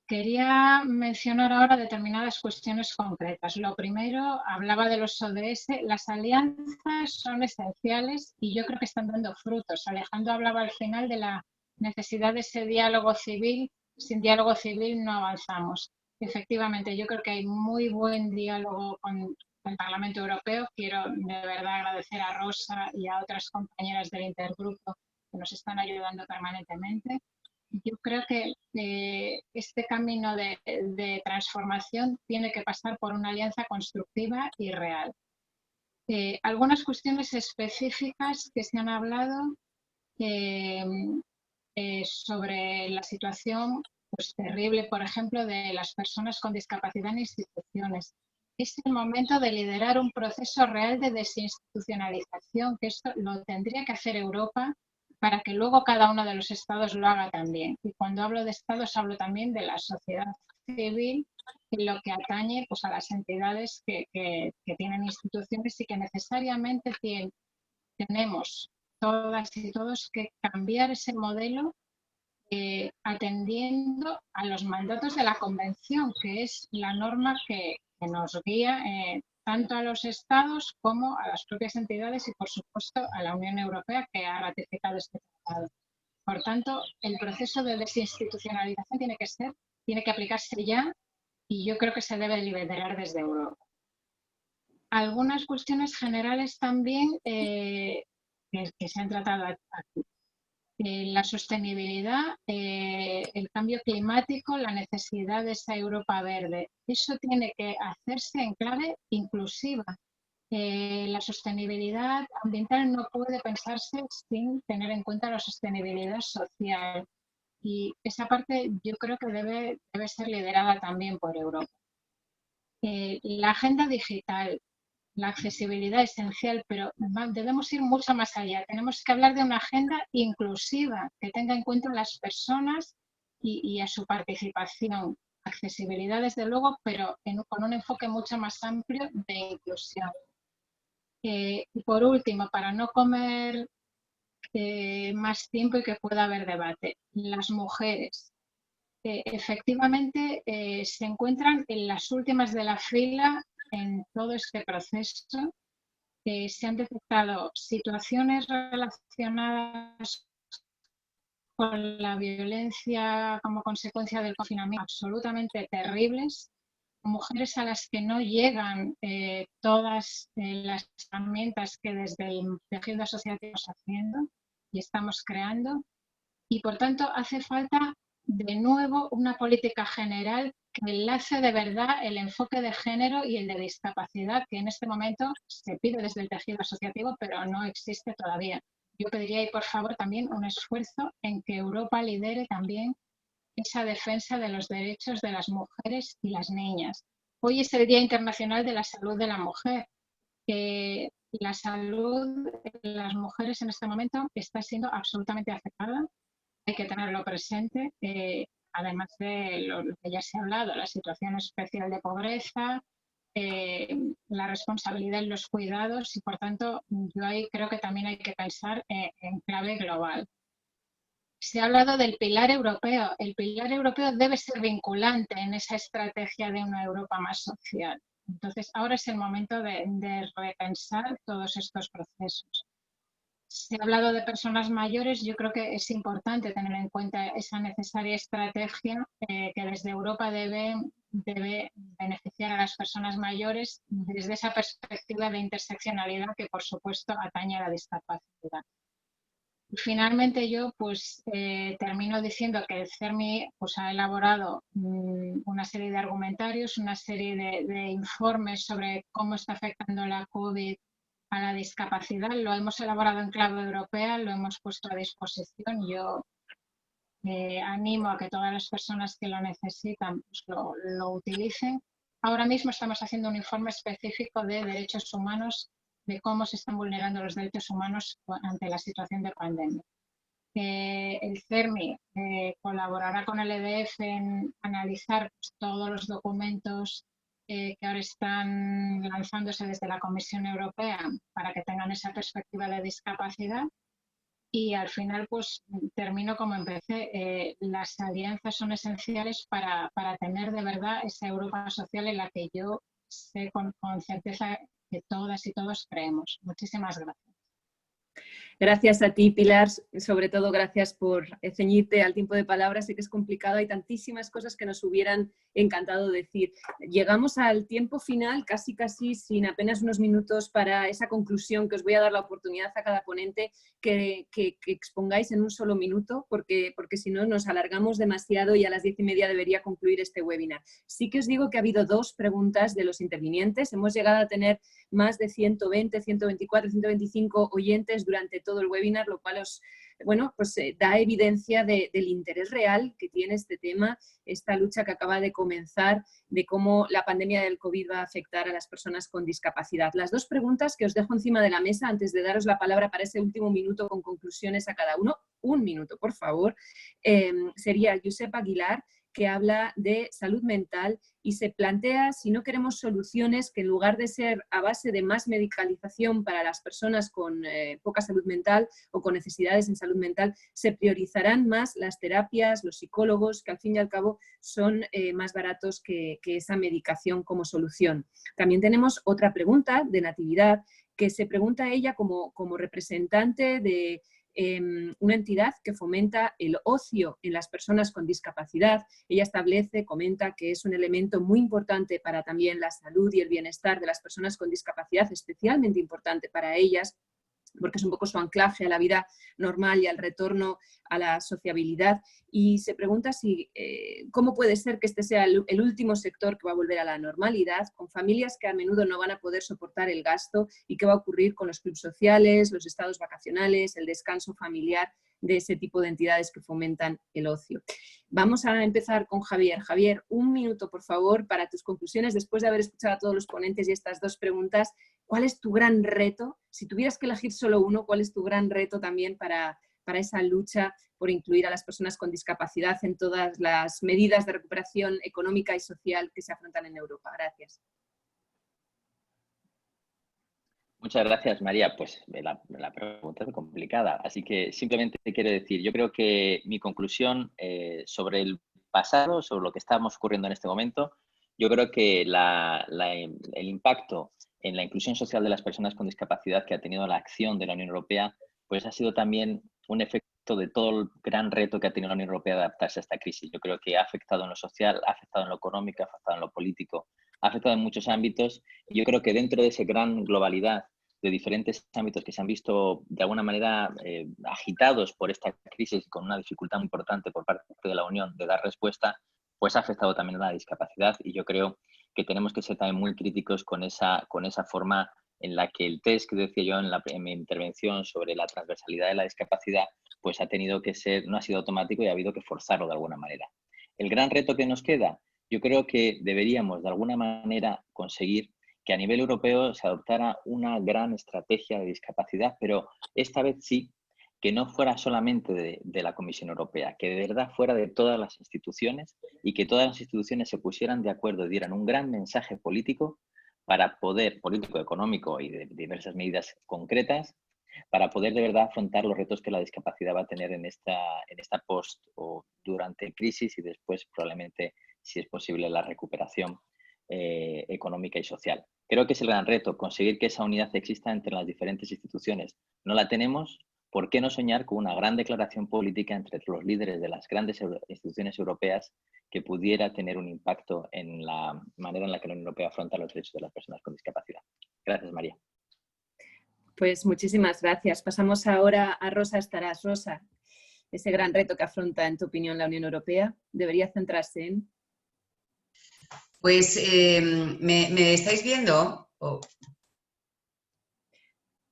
Quería mencionar ahora determinadas cuestiones concretas. Lo primero, hablaba de los ODS. Las alianzas son esenciales y yo creo que están dando frutos. Alejandro hablaba al final de la necesidad de ese diálogo civil. Sin diálogo civil no avanzamos. Efectivamente, yo creo que hay muy buen diálogo con el Parlamento Europeo. Quiero de verdad agradecer a Rosa y a otras compañeras del intergrupo que nos están ayudando permanentemente. Yo creo que este camino de transformación tiene que pasar por una alianza constructiva y real. Algunas cuestiones específicas que se han hablado sobre la situación pues, terrible, por ejemplo, de las personas con discapacidad en instituciones. Es el momento de liderar un proceso real de desinstitucionalización, que esto lo tendría que hacer Europa para que luego cada uno de los estados lo haga también. Y cuando hablo de estados hablo también de la sociedad civil, en lo que atañe pues, a las entidades que tienen instituciones y que necesariamente tenemos todas y todos que cambiar ese modelo atendiendo a los mandatos de la Convención, que es la norma que nos guía tanto a los estados como a las propias entidades y, por supuesto, a la Unión Europea, que ha ratificado este tratado. Por tanto, el proceso de desinstitucionalización tiene que aplicarse ya y yo creo que se debe liderar desde Europa. Algunas cuestiones generales también que se han tratado aquí. La sostenibilidad, el cambio climático, la necesidad de esa Europa verde. Eso tiene que hacerse en clave inclusiva. La sostenibilidad ambiental no puede pensarse sin tener en cuenta la sostenibilidad social. Y esa parte yo creo que debe ser liderada también por Europa. La agenda digital. La accesibilidad es esencial, pero debemos ir mucho más allá. Tenemos que hablar de una agenda inclusiva que tenga en cuenta a las personas y a su participación. Accesibilidad, desde luego, pero con un enfoque mucho más amplio de inclusión. Y por último, para no comer más tiempo y que pueda haber debate, las mujeres. Efectivamente, se encuentran en las últimas de la fila en todo este proceso. Se han detectado situaciones relacionadas con la violencia como consecuencia del confinamiento absolutamente terribles, mujeres a las que no llegan todas las herramientas que desde el tejido asociativo estamos haciendo y estamos creando, y por tanto hace falta de nuevo una política general que enlace de verdad el enfoque de género y el de discapacidad, que en este momento se pide desde el tejido asociativo, pero no existe todavía. Yo pediría ahí, por favor, también un esfuerzo en que Europa lidere también esa defensa de los derechos de las mujeres y las niñas. Hoy es el Día Internacional de la Salud de la Mujer. La salud de las mujeres en este momento está siendo absolutamente afectada. Hay que tenerlo presente, además de lo que ya se ha hablado, la situación especial de pobreza, la responsabilidad en los cuidados y, por tanto, yo ahí creo que también hay que pensar en clave global. Se ha hablado del pilar europeo. El pilar europeo debe ser vinculante en esa estrategia de una Europa más social. Entonces, ahora es el momento de repensar todos estos procesos. Se ha hablado de personas mayores, yo creo que es importante tener en cuenta esa necesaria estrategia que desde Europa debe beneficiar a las personas mayores desde esa perspectiva de interseccionalidad que, por supuesto, atañe a la discapacidad. Finalmente yo pues termino diciendo que el CERMI pues, ha elaborado una serie de argumentarios, una serie de informes sobre cómo está afectando la COVID a la discapacidad. Lo hemos elaborado en clave europea, lo hemos puesto a disposición. Yo animo a que todas las personas que lo necesitan pues, lo utilicen. Ahora mismo estamos haciendo un informe específico de derechos humanos, de cómo se están vulnerando los derechos humanos ante la situación de pandemia. el CERMI colaborará con el EDF en analizar todos los documentos que ahora están lanzándose desde la Comisión Europea para que tengan esa perspectiva de discapacidad. Y al final, pues termino como empecé. Las alianzas son esenciales para tener de verdad esa Europa social en la que yo sé con certeza que todas y todos creemos. Muchísimas gracias. Gracias a ti, Pilar, sobre todo gracias por ceñirte al tiempo de palabras. Sé que es complicado, hay tantísimas cosas que nos hubieran encantado decir. Llegamos al tiempo final, casi sin apenas unos minutos para esa conclusión, que os voy a dar la oportunidad a cada ponente que expongáis en un solo minuto, porque si no nos alargamos demasiado y a las 10:30 debería concluir este webinar. Sí que os digo que ha habido 2 preguntas de los intervinientes. Hemos llegado a tener más de 120, 124, 125 oyentes durante todo el webinar, lo cual da evidencia del interés real que tiene este tema, esta lucha que acaba de comenzar, de cómo la pandemia del COVID va a afectar a las personas con discapacidad. Las 2 preguntas que os dejo encima de la mesa, antes de daros la palabra para ese último minuto con conclusiones a cada uno, 1 minuto, por favor, sería Josep Aguilar, que habla de salud mental y se plantea si no queremos soluciones que en lugar de ser a base de más medicalización para las personas con poca salud mental o con necesidades en salud mental, se priorizarán más las terapias, los psicólogos, que al fin y al cabo son más baratos que esa medicación como solución. También tenemos otra pregunta de Natividad, que se pregunta a ella como representante de una entidad que fomenta el ocio en las personas con discapacidad. Ella comenta que es un elemento muy importante para también la salud y el bienestar de las personas con discapacidad, especialmente importante para ellas, porque es un poco su anclaje a la vida normal y al retorno a la sociabilidad, y se pregunta cómo puede ser que este sea el último sector que va a volver a la normalidad, con familias que a menudo no van a poder soportar el gasto, y qué va a ocurrir con los clubes sociales, los estados vacacionales, el descanso familiar de ese tipo de entidades que fomentan el ocio. Vamos a empezar con Javier. Javier, 1 minuto, por favor, para tus conclusiones, después de haber escuchado a todos los ponentes y estas 2 preguntas. ¿Cuál es tu gran reto? Si tuvieras que elegir solo uno, ¿cuál es tu gran reto también para esa lucha por incluir a las personas con discapacidad en todas las medidas de recuperación económica y social que se afrontan en Europa? Gracias. Muchas gracias, María. Pues la pregunta es complicada, así que simplemente te quiero decir, yo creo que mi conclusión sobre el pasado, sobre lo que estamos ocurriendo en este momento, yo creo que el impacto en la inclusión social de las personas con discapacidad que ha tenido la acción de la Unión Europea, pues ha sido también un efecto de todo el gran reto que ha tenido la Unión Europea de adaptarse a esta crisis. Yo creo que ha afectado en lo social, ha afectado en lo económico, ha afectado en lo político, ha afectado en muchos ámbitos, y yo creo que dentro de esa gran globalidad de diferentes ámbitos que se han visto de alguna manera agitados por esta crisis, con una dificultad muy importante por parte de la Unión de dar respuesta, pues ha afectado también a la discapacidad, y yo creo que tenemos que ser también muy críticos con esa forma en la que el test que decía yo en mi intervención sobre la transversalidad de la discapacidad, pues ha tenido que ser, no ha sido automático y ha habido que forzarlo de alguna manera. El gran reto que nos queda, yo creo que deberíamos de alguna manera conseguir que a nivel europeo se adoptara una gran estrategia de discapacidad, pero esta vez sí, que no fuera solamente de la Comisión Europea, que de verdad fuera de todas las instituciones, y que todas las instituciones se pusieran de acuerdo y dieran un gran mensaje político para poder, político, económico y de diversas medidas concretas, para poder de verdad afrontar los retos que la discapacidad va a tener en esta post o durante crisis, y después probablemente, si es posible, la recuperación económica y social. Creo que es el gran reto, conseguir que esa unidad exista entre las diferentes instituciones. No la tenemos. ¿Por qué no soñar con una gran declaración política entre los líderes de las grandes instituciones europeas que pudiera tener un impacto en la manera en la que la Unión Europea afronta los derechos de las personas con discapacidad? Gracias, María. Pues muchísimas gracias. Pasamos ahora a Rosa Estarás. Rosa, ese gran reto que afronta, en tu opinión, la Unión Europea, ¿debería centrarse en? Pues, ¿me estáis viendo? Oh.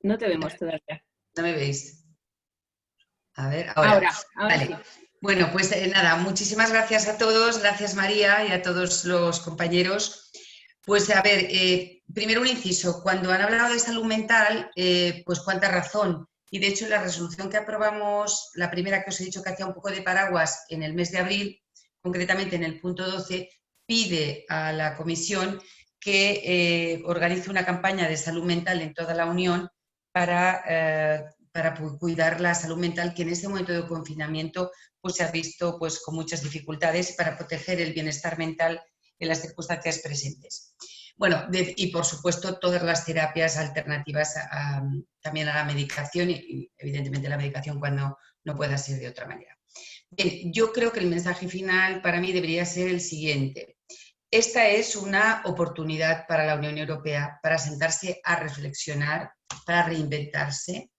No te vemos todavía. ¿No me veis? A ver, ahora vale. Sí. Bueno, pues nada, muchísimas gracias a todos, gracias María y a todos los compañeros. Pues a ver, primero un inciso, cuando han hablado de salud mental, pues cuánta razón. Y de hecho la resolución que aprobamos, la primera que os he dicho que hacía un poco de paraguas en el mes de abril, concretamente en el punto 12, pide a la Comisión que organice una campaña de salud mental en toda la Unión para cuidar la salud mental, que en este momento de confinamiento pues, se ha visto pues, con muchas dificultades, para proteger el bienestar mental en las circunstancias presentes. Bueno, y por supuesto todas las terapias alternativas también a la medicación y evidentemente la medicación cuando no pueda ser de otra manera. Bien, yo creo que el mensaje final para mí debería ser el siguiente. Esta es una oportunidad para la Unión Europea para sentarse a reflexionar, para reinventarse,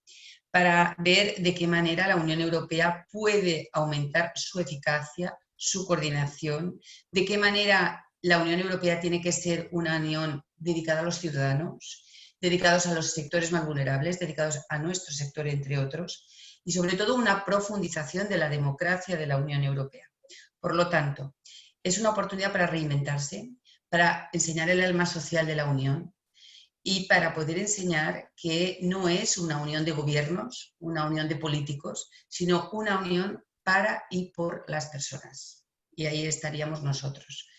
para ver de qué manera la Unión Europea puede aumentar su eficacia, su coordinación, de qué manera la Unión Europea tiene que ser una unión dedicada a los ciudadanos, dedicados a los sectores más vulnerables, dedicados a nuestro sector, entre otros, y sobre todo una profundización de la democracia de la Unión Europea. Por lo tanto, es una oportunidad para reinventarse, para enseñar el alma social de la Unión y para poder enseñar que no es una unión de gobiernos, una unión de políticos, sino una unión para y por las personas. Y ahí estaríamos nosotros.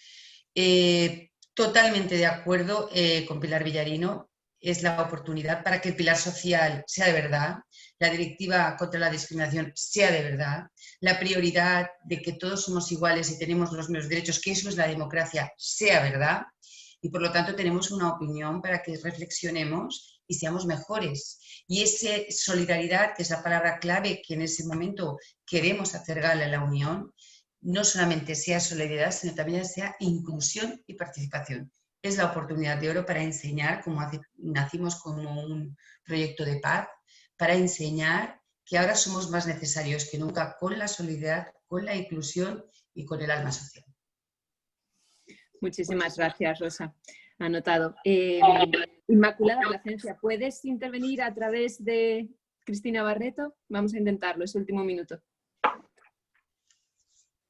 Totalmente de acuerdo con Pilar Villarino, es la oportunidad para que el pilar social sea de verdad, la directiva contra la discriminación sea de verdad, la prioridad de que todos somos iguales y tenemos los mismos derechos, que eso es la democracia, sea verdad, y por lo tanto tenemos una opinión para que reflexionemos y seamos mejores. Y esa solidaridad, que es la palabra clave que en ese momento queremos hacer gala en la Unión, no solamente sea solidaridad, sino también sea inclusión y participación. Es la oportunidad de oro para enseñar, como nacimos como un proyecto de paz, para enseñar que ahora somos más necesarios que nunca con la solidaridad, con la inclusión y con el alma social. Muchísimas gracias, Rosa. Anotado. Inmaculada Plasencia, ¿puedes intervenir a través de Cristina Barreto? Vamos a intentarlo, es el último minuto.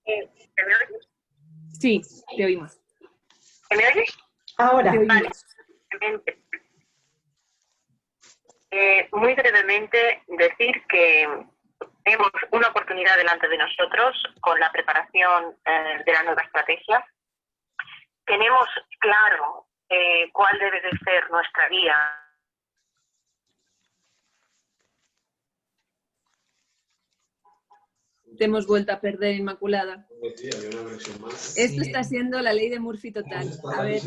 ¿Me oyes? Sí, te oímos. ¿Me oyes? Ahora. Te oímos. Vale. Muy brevemente decir que tenemos una oportunidad delante de nosotros con la preparación de la nueva estrategia. Tenemos claro cuál debe de ser nuestra guía. Te hemos vuelto a perder, Inmaculada. Esto está siendo la ley de Murphy total. A ver.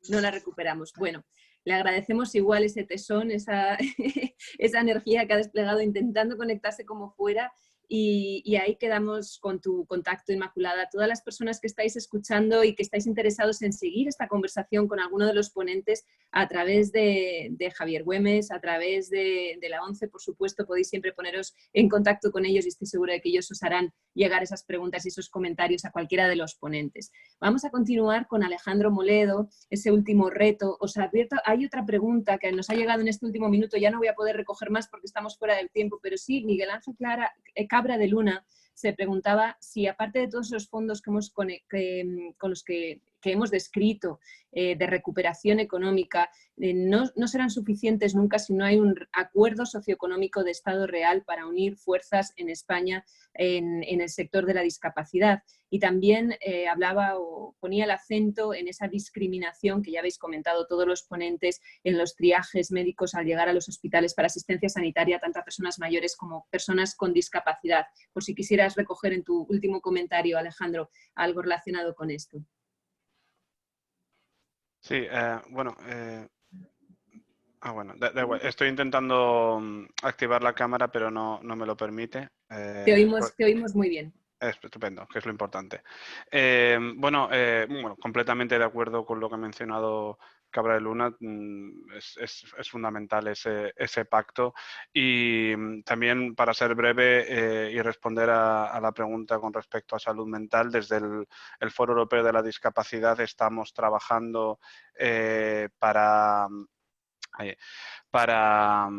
No la recuperamos. Bueno, le agradecemos igual ese tesón, esa energía que ha desplegado intentando conectarse como fuera. Y ahí quedamos con tu contacto, Inmaculada. Todas las personas que estáis escuchando y que estáis interesados en seguir esta conversación con alguno de los ponentes a través de Javier Güemes, a través de la ONCE, por supuesto, podéis siempre poneros en contacto con ellos y estoy segura de que ellos os harán llegar esas preguntas y esos comentarios a cualquiera de los ponentes. Vamos a continuar con Alejandro Moledo, ese último reto. Os advierto, hay otra pregunta que nos ha llegado en este último minuto, ya no voy a poder recoger más porque estamos fuera del tiempo, pero sí, Miguel Ángel Cabra de Luna se preguntaba si, aparte de todos los fondos con los que hemos descrito de recuperación económica, no serán suficientes nunca si no hay un acuerdo socioeconómico de Estado real para unir fuerzas en España en el sector de la discapacidad. Y también hablaba o ponía el acento en esa discriminación que ya habéis comentado todos los ponentes en los triajes médicos al llegar a los hospitales para asistencia sanitaria, tanto a personas mayores como personas con discapacidad. Por si quisieras recoger en tu último comentario, Alejandro, algo relacionado con esto. Sí, bueno, estoy intentando activar la cámara, pero no me lo permite. Te oímos muy bien. Estupendo, que es lo importante. Bueno, completamente de acuerdo con lo que ha mencionado Cabra de Luna. Es fundamental ese pacto. Y también, para ser breve y responder a la pregunta con respecto a salud mental, desde el Foro Europeo de la Discapacidad estamos trabajando para para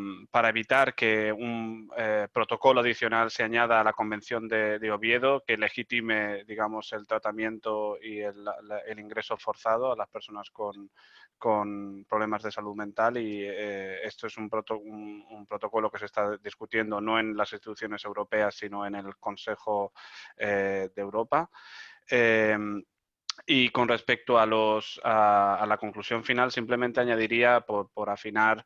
evitar que un protocolo adicional se añada a la Convención de Oviedo que legitime, digamos, el tratamiento y el ingreso forzado a las personas con problemas de salud mental, y esto es un protocolo que se está discutiendo no en las instituciones europeas, sino en el Consejo de Europa. Y con respecto a la conclusión final, simplemente añadiría, por afinar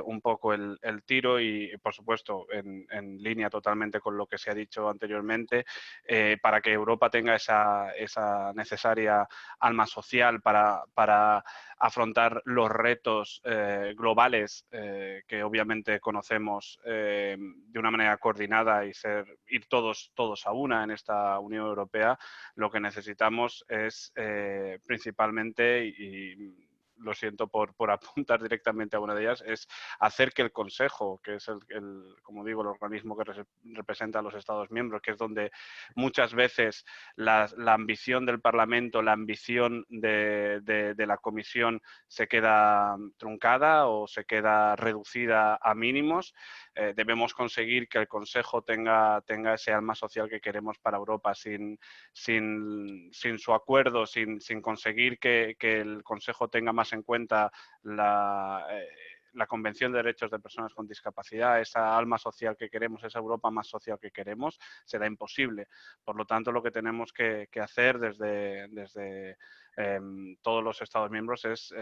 un poco el tiro y, por supuesto, en línea totalmente con lo que se ha dicho anteriormente, para que Europa tenga esa necesaria alma social para afrontar los retos globales que obviamente conocemos de una manera coordinada y ir todos a una en esta Unión Europea. Lo que necesitamos es principalmente, y lo siento por apuntar directamente a una de ellas, es hacer que el Consejo, que es como digo, el organismo que representa a los Estados miembros, que es donde muchas veces la ambición del Parlamento, la ambición de la Comisión se queda truncada o se queda reducida a mínimos, debemos conseguir que el Consejo tenga ese alma social que queremos para Europa. Sin su acuerdo, sin conseguir que el Consejo tenga más en cuenta la Convención de Derechos de Personas con Discapacidad, esa alma social que queremos, esa Europa más social que queremos, será imposible. Por lo tanto, lo que tenemos que hacer desde todos los Estados miembros es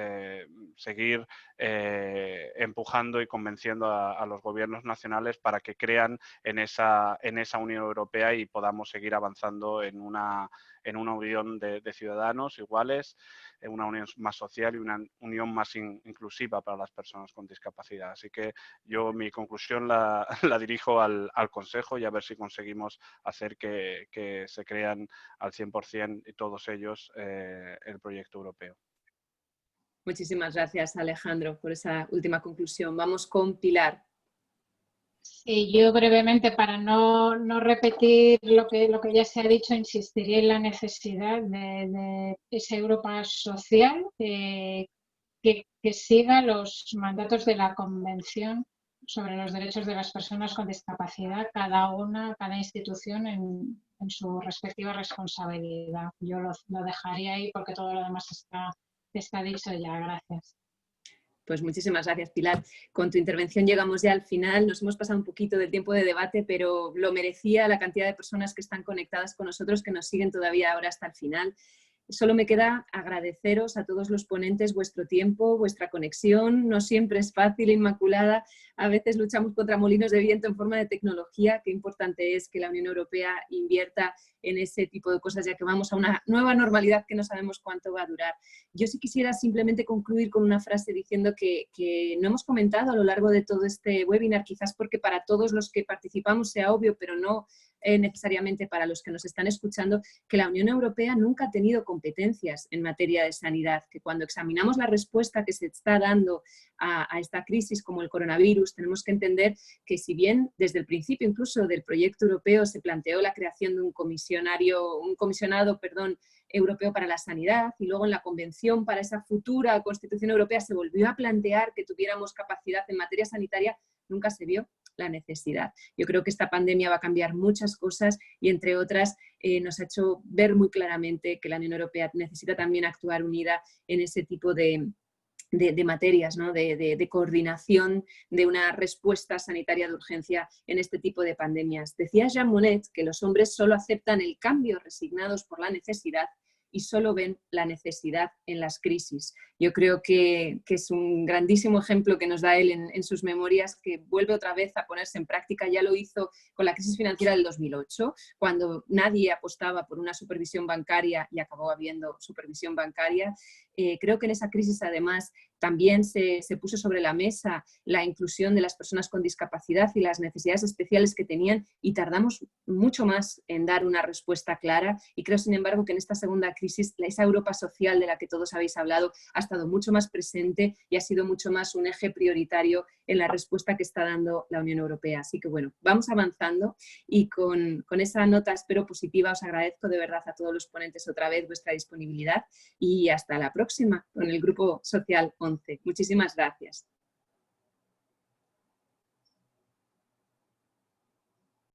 seguir empujando y convenciendo a los gobiernos nacionales para que crean en esa Unión Europea y podamos seguir avanzando en una unión de ciudadanos iguales, una unión más social y una unión más inclusiva para las personas con discapacidad. Así que yo mi conclusión la dirijo al Consejo, y a ver si conseguimos hacer que se crean al 100% y todos ellos el proyecto europeo. Muchísimas gracias, Alejandro, por esa última conclusión. Vamos con Pilar. Sí, yo brevemente, para no repetir lo que ya se ha dicho, insistiría en la necesidad de esa Europa social que siga los mandatos de la Convención sobre los derechos de las personas con discapacidad, cada institución en su respectiva responsabilidad. Yo lo dejaría ahí porque todo lo demás está dicho ya. Gracias. Pues muchísimas gracias, Pilar. Con tu intervención llegamos ya al final. Nos hemos pasado un poquito del tiempo de debate, pero lo merecía la cantidad de personas que están conectadas con nosotros, que nos siguen todavía ahora hasta el final. Solo me queda agradeceros a todos los ponentes vuestro tiempo, vuestra conexión. No siempre es fácil, Inmaculada. A veces luchamos contra molinos de viento en forma de tecnología. Qué importante es que la Unión Europea invierta en ese tipo de cosas, ya que vamos a una nueva normalidad que no sabemos cuánto va a durar. Yo sí quisiera simplemente concluir con una frase diciendo que no hemos comentado a lo largo de todo este webinar, quizás porque para todos los que participamos sea obvio, pero no necesariamente para los que nos están escuchando, que la Unión Europea nunca ha tenido competencias en materia de sanidad, que cuando examinamos la respuesta que se está dando a esta crisis como el coronavirus, tenemos que entender que si bien desde el principio incluso del proyecto europeo se planteó la creación de un comisionado europeo para la sanidad, y luego en la convención para esa futura Constitución Europea se volvió a plantear que tuviéramos capacidad en materia sanitaria, nunca se vio la necesidad. Yo creo que esta pandemia va a cambiar muchas cosas y, entre otras, nos ha hecho ver muy claramente que la Unión Europea necesita también actuar unida en ese tipo de materias, ¿no? de coordinación de una respuesta sanitaria de urgencia en este tipo de pandemias. Decía Jean Monnet que los hombres solo aceptan el cambio resignados por la necesidad y solo ven la necesidad en las crisis. Yo creo que es un grandísimo ejemplo que nos da él en sus memorias, que vuelve otra vez a ponerse en práctica. Ya lo hizo con la crisis financiera del 2008, cuando nadie apostaba por una supervisión bancaria y acabó habiendo supervisión bancaria. Creo que en esa crisis, además, también se puso sobre la mesa la inclusión de las personas con discapacidad y las necesidades especiales que tenían, y tardamos mucho más en dar una respuesta clara. Y creo, sin embargo, que en esta segunda crisis esa Europa social de la que todos habéis hablado ha estado mucho más presente y ha sido mucho más un eje prioritario en la respuesta que está dando la Unión Europea. Así que bueno, vamos avanzando, y con esa nota espero positiva os agradezco de verdad a todos los ponentes otra vez vuestra disponibilidad, y hasta la próxima con el Grupo Social 11. Muchísimas gracias.